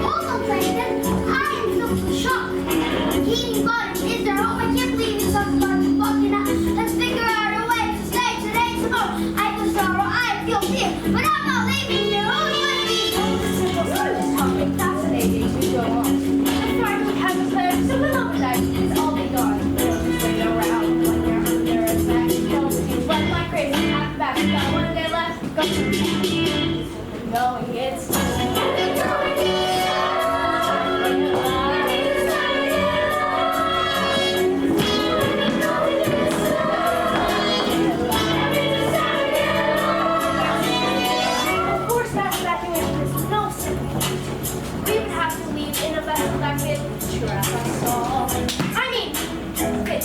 Hold on, Plankton. I am so shocked. Bikini Bottom is their home. I can't believe it's on the fucking out. Let's figure out a way to stay today, tomorrow. I feel sorrow, I feel fear, but I'm not leaving you. Who's with me? talking fascinating to go on. The farm has a plan, so we'll overnight. It's all been gone. We'll just wait around when you're under attack. Don't you run like crazy, half back. Got one day left. Go. Going, it's Of course, that's backing up. There's no sympathy. We would have to leave in a vessel that could trap us all. I mean, fit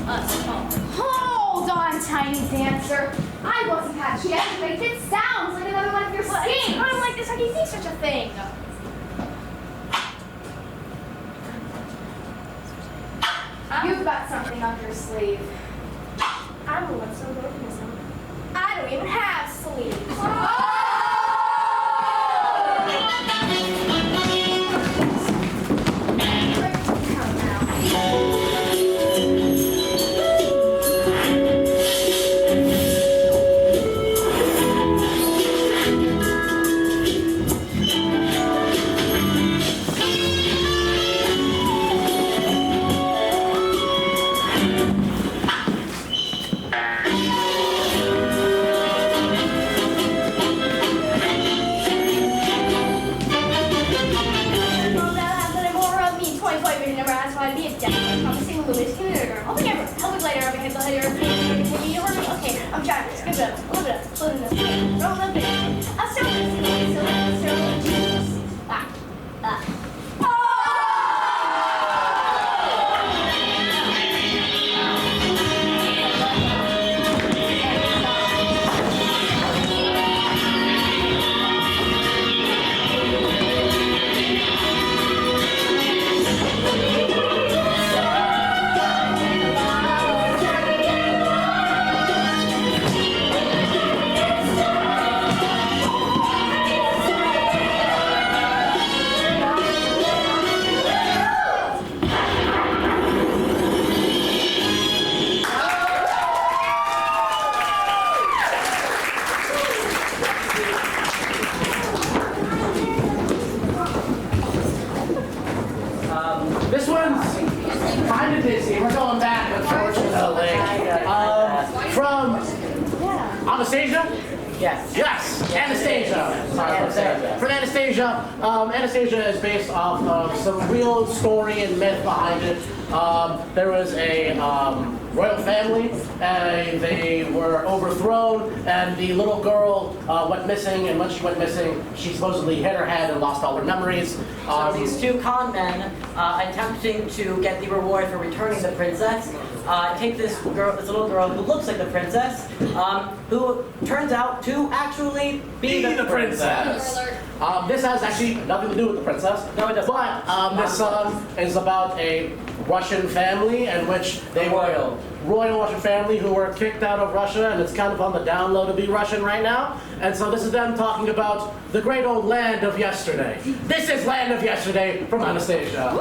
us all. Hold on, tiny dancer. I wasn't catch yet, but it sounds like another one of your schemes. I'm like this, how can you think such a thing? You've got something up your sleeve. I'm a one-celled organism. I don't even have sleeves. This one's kind of busy. We're going back, unfortunately. From Anastasia? Yes. Yes, Anastasia. Sorry about that. For Anastasia, Anastasia is based off of some real story and myth behind it. There was a royal family, and they were overthrown, and the little girl went missing, and when she went missing, she supposedly hit her head and lost all her memories. So these two con men, attempting to get the reward for returning the princess, take this little girl who looks like the princess, who turns out to actually be the princess. This has actually nothing to do with the princess. No, it doesn't. But this song is about a Russian family in which they were royal Russian family who were kicked out of Russia, and it's kind of on the down low to be Russian right now. And so this is them talking about the great old land of yesterday. This is Land of Yesterday from Anastasia.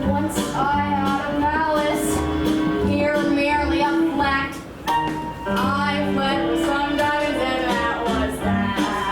Once I had a malice, here merely a flat. I went with some diamonds and that was that.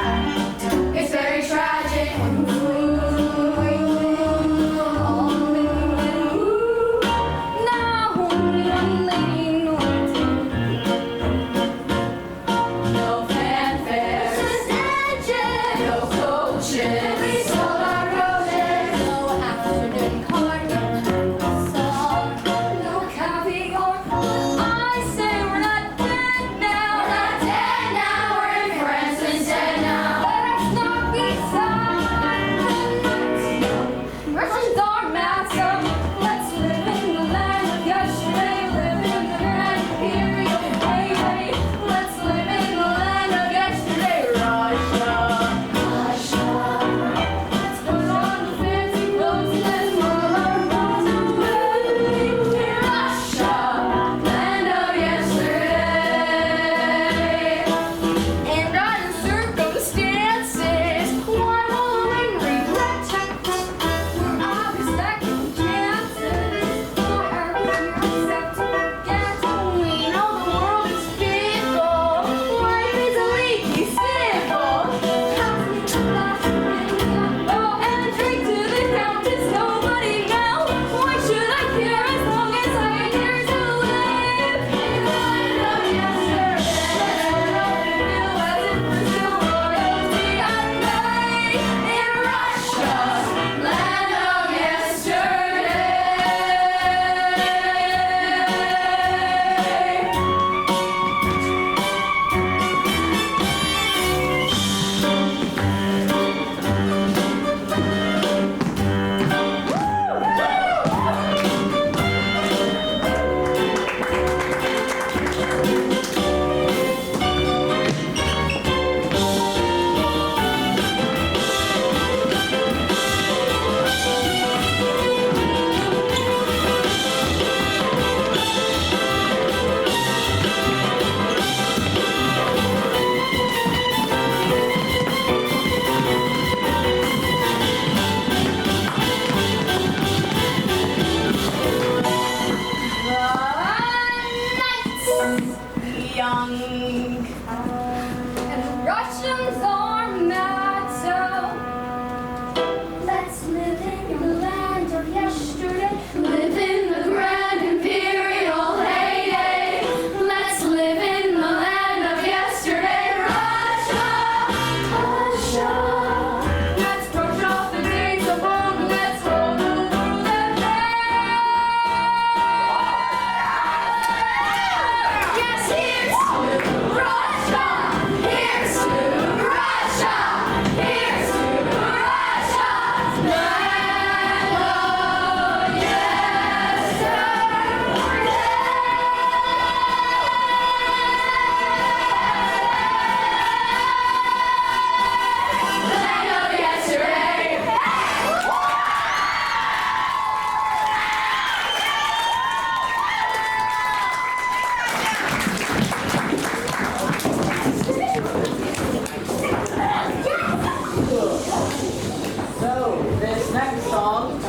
next song,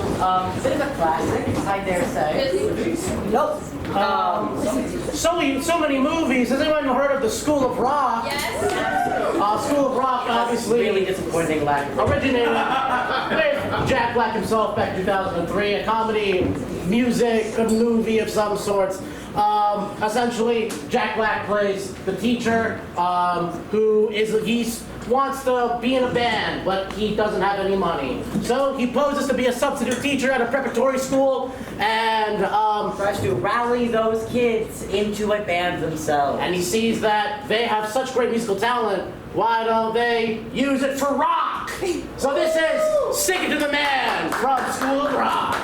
bit of a classic, I dare say. Nope. So many movies. Has anyone heard of the School of Rock? Yes. School of Rock, obviously. Really disappointing lack of Originated with Jack Black himself back in 2003, a comedy, music, a movie of some sorts. Essentially, Jack Black plays the teacher he wants to be in a band, but he doesn't have any money. So he poses to be a substitute teacher at a preparatory school and tries to rally those kids into a band themselves. and he sees that they have such great musical talent. Why don't they use it for rock? So this is Sing It to the Man from School of Rock.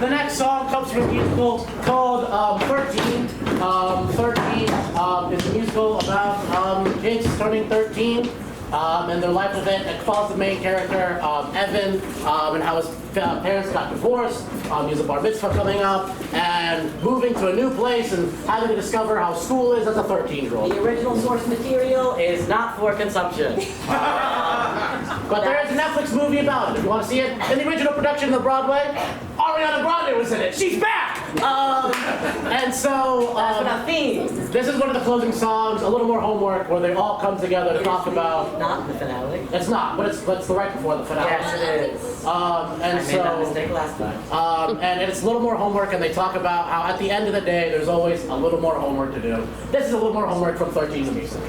The next song comes from a musical called 13. 13 is a musical about kids turning 13 and their life event. It follows the main character, Evan, and how his parents got divorced. He has a bar mitzvah coming up, and moving to a new place and having to discover how school is as a 13-year-old. The original source material is not for consumption. But there is a Netflix movie about it if you want to see it. In the original production of the Broadway, Ariana Grande was in it. She's back! And so, That's what I think. this is one of the closing songs, a little more homework, where they all come together to talk about. Not the finale. It's not, but it's the right before the finale. Yes, it is. And I made that mistake last time. and it's a little more homework, and they talk about how at the end of the day, there's always a little more homework to do. This is a little more homework from 13 to Music.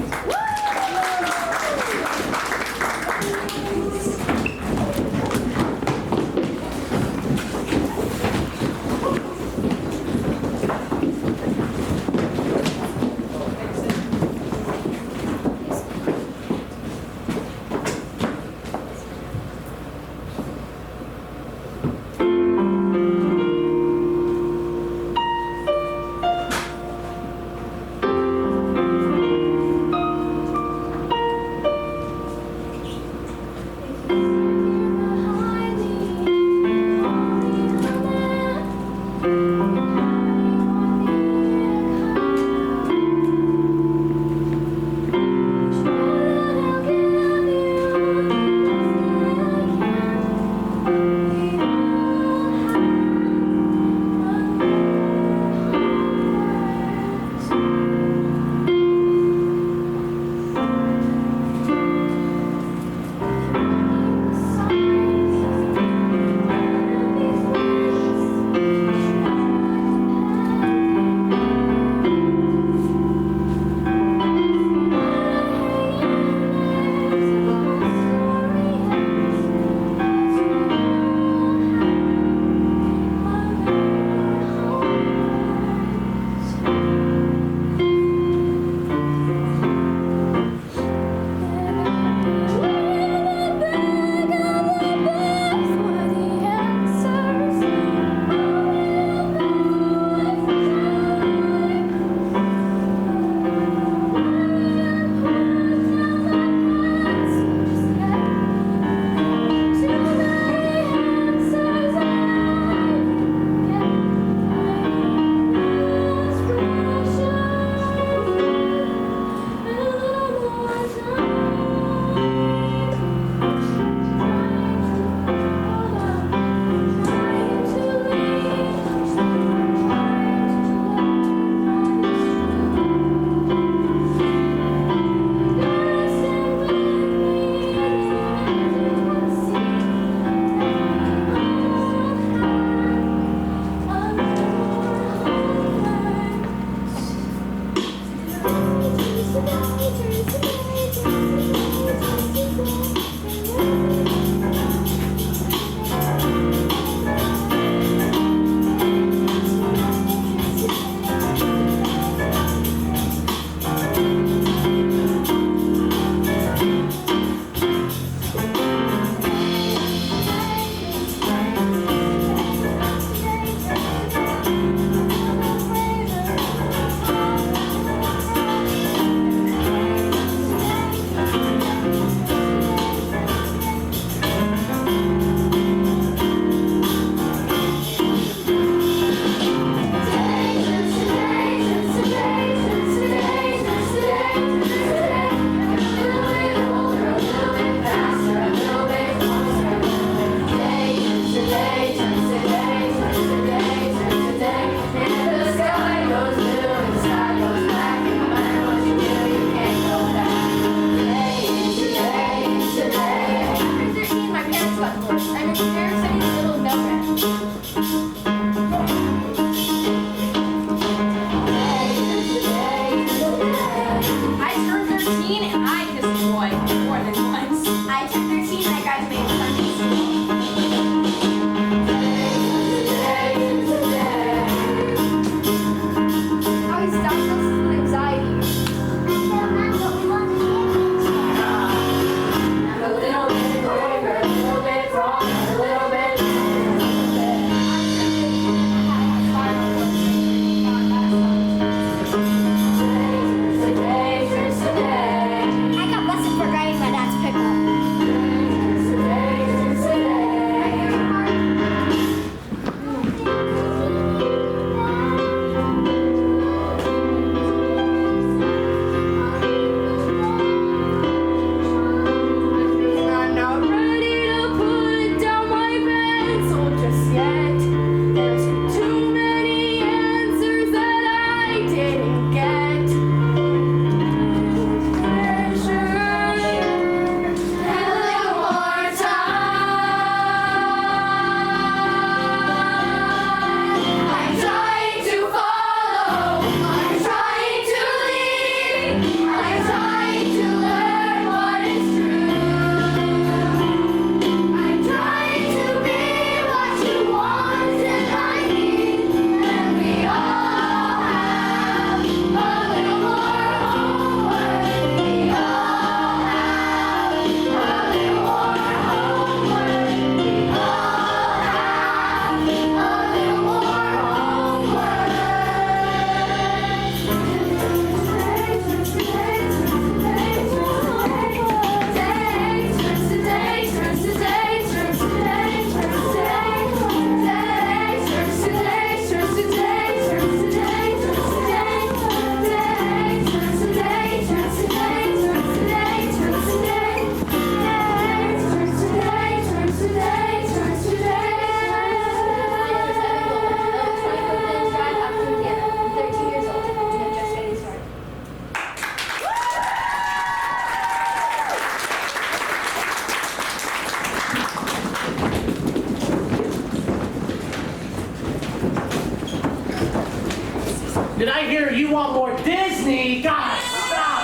Did I hear you want more Disney? God, stop!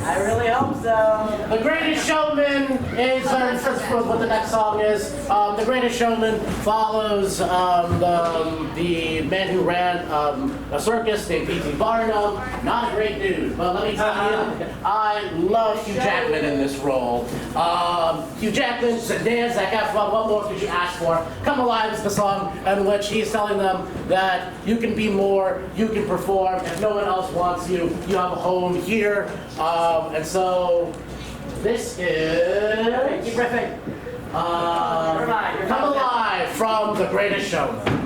I really hope so. The Greatest Showman is, what the next song is. The Greatest Showman follows the man who ran a circus named P.T. Barnum. Not a great dude, but let me tell you, I love Hugh Jackman in this role. Hugh Jackman, Zendaya, Zac Efron, what more could you ask for? Come Alive is the song in which he's telling them that you can be more, you can perform. If no one else wants you, you have a home here. And so, this is... Keep riffing. Come Alive from The Greatest Showman.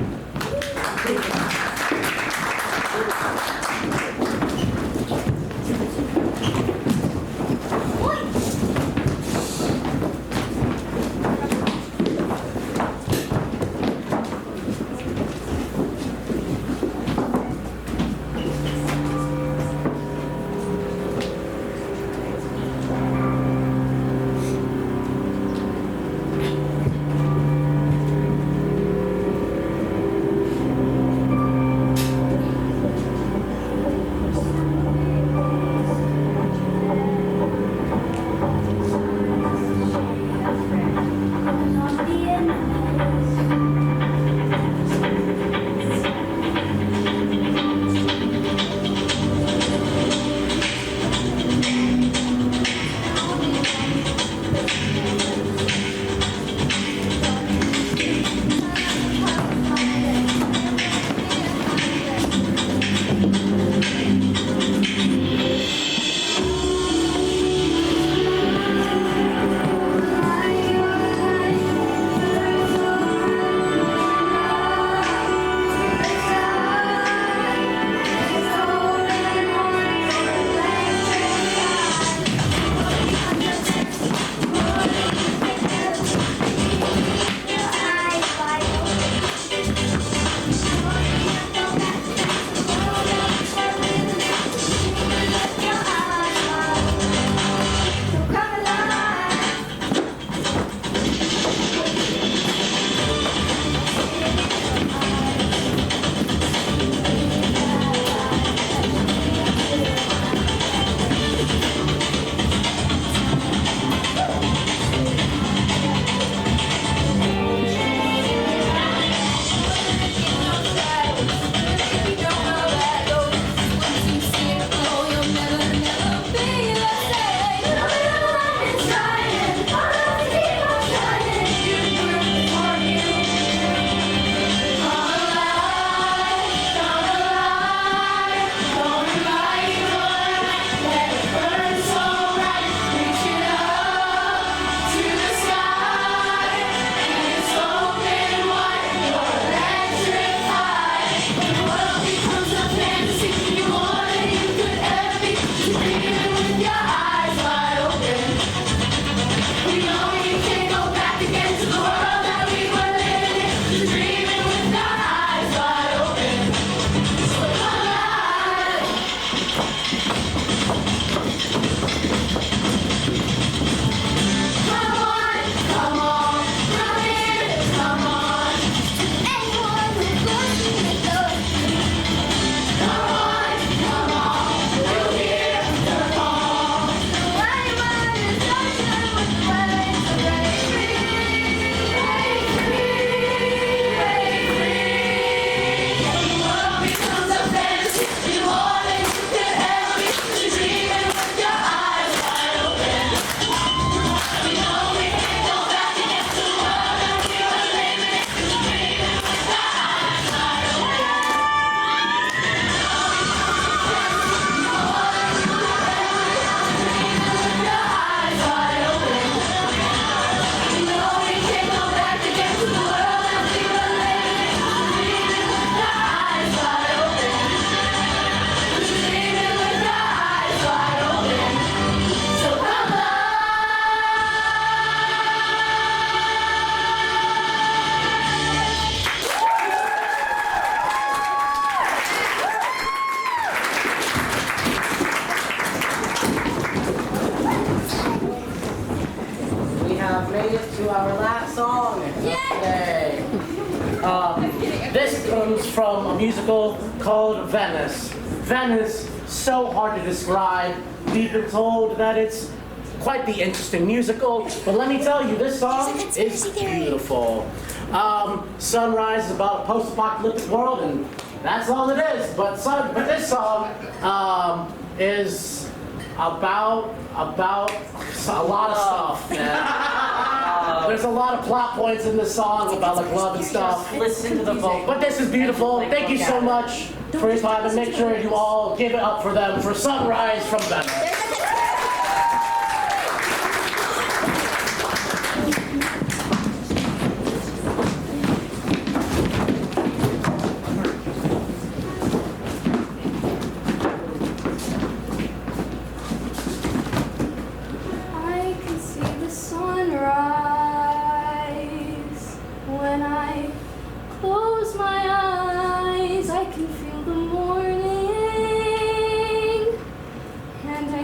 to our last song today. This comes from a musical called Venice. Venice, so hard to describe. We've been told that it's quite the interesting musical, but let me tell you, this song is beautiful. Sunrise is about a post-apocalyptic world, and that's all it is. But this song is about a lot of stuff. Man. There's a lot of plot points in this song about like love and stuff. Listen to the vocal. But this is beautiful. Thank you so much for your time, and make sure you all give it up for them for Sunrise from Venice. I can see the sunrise when I close my eyes. I can feel the morning, and I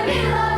Middle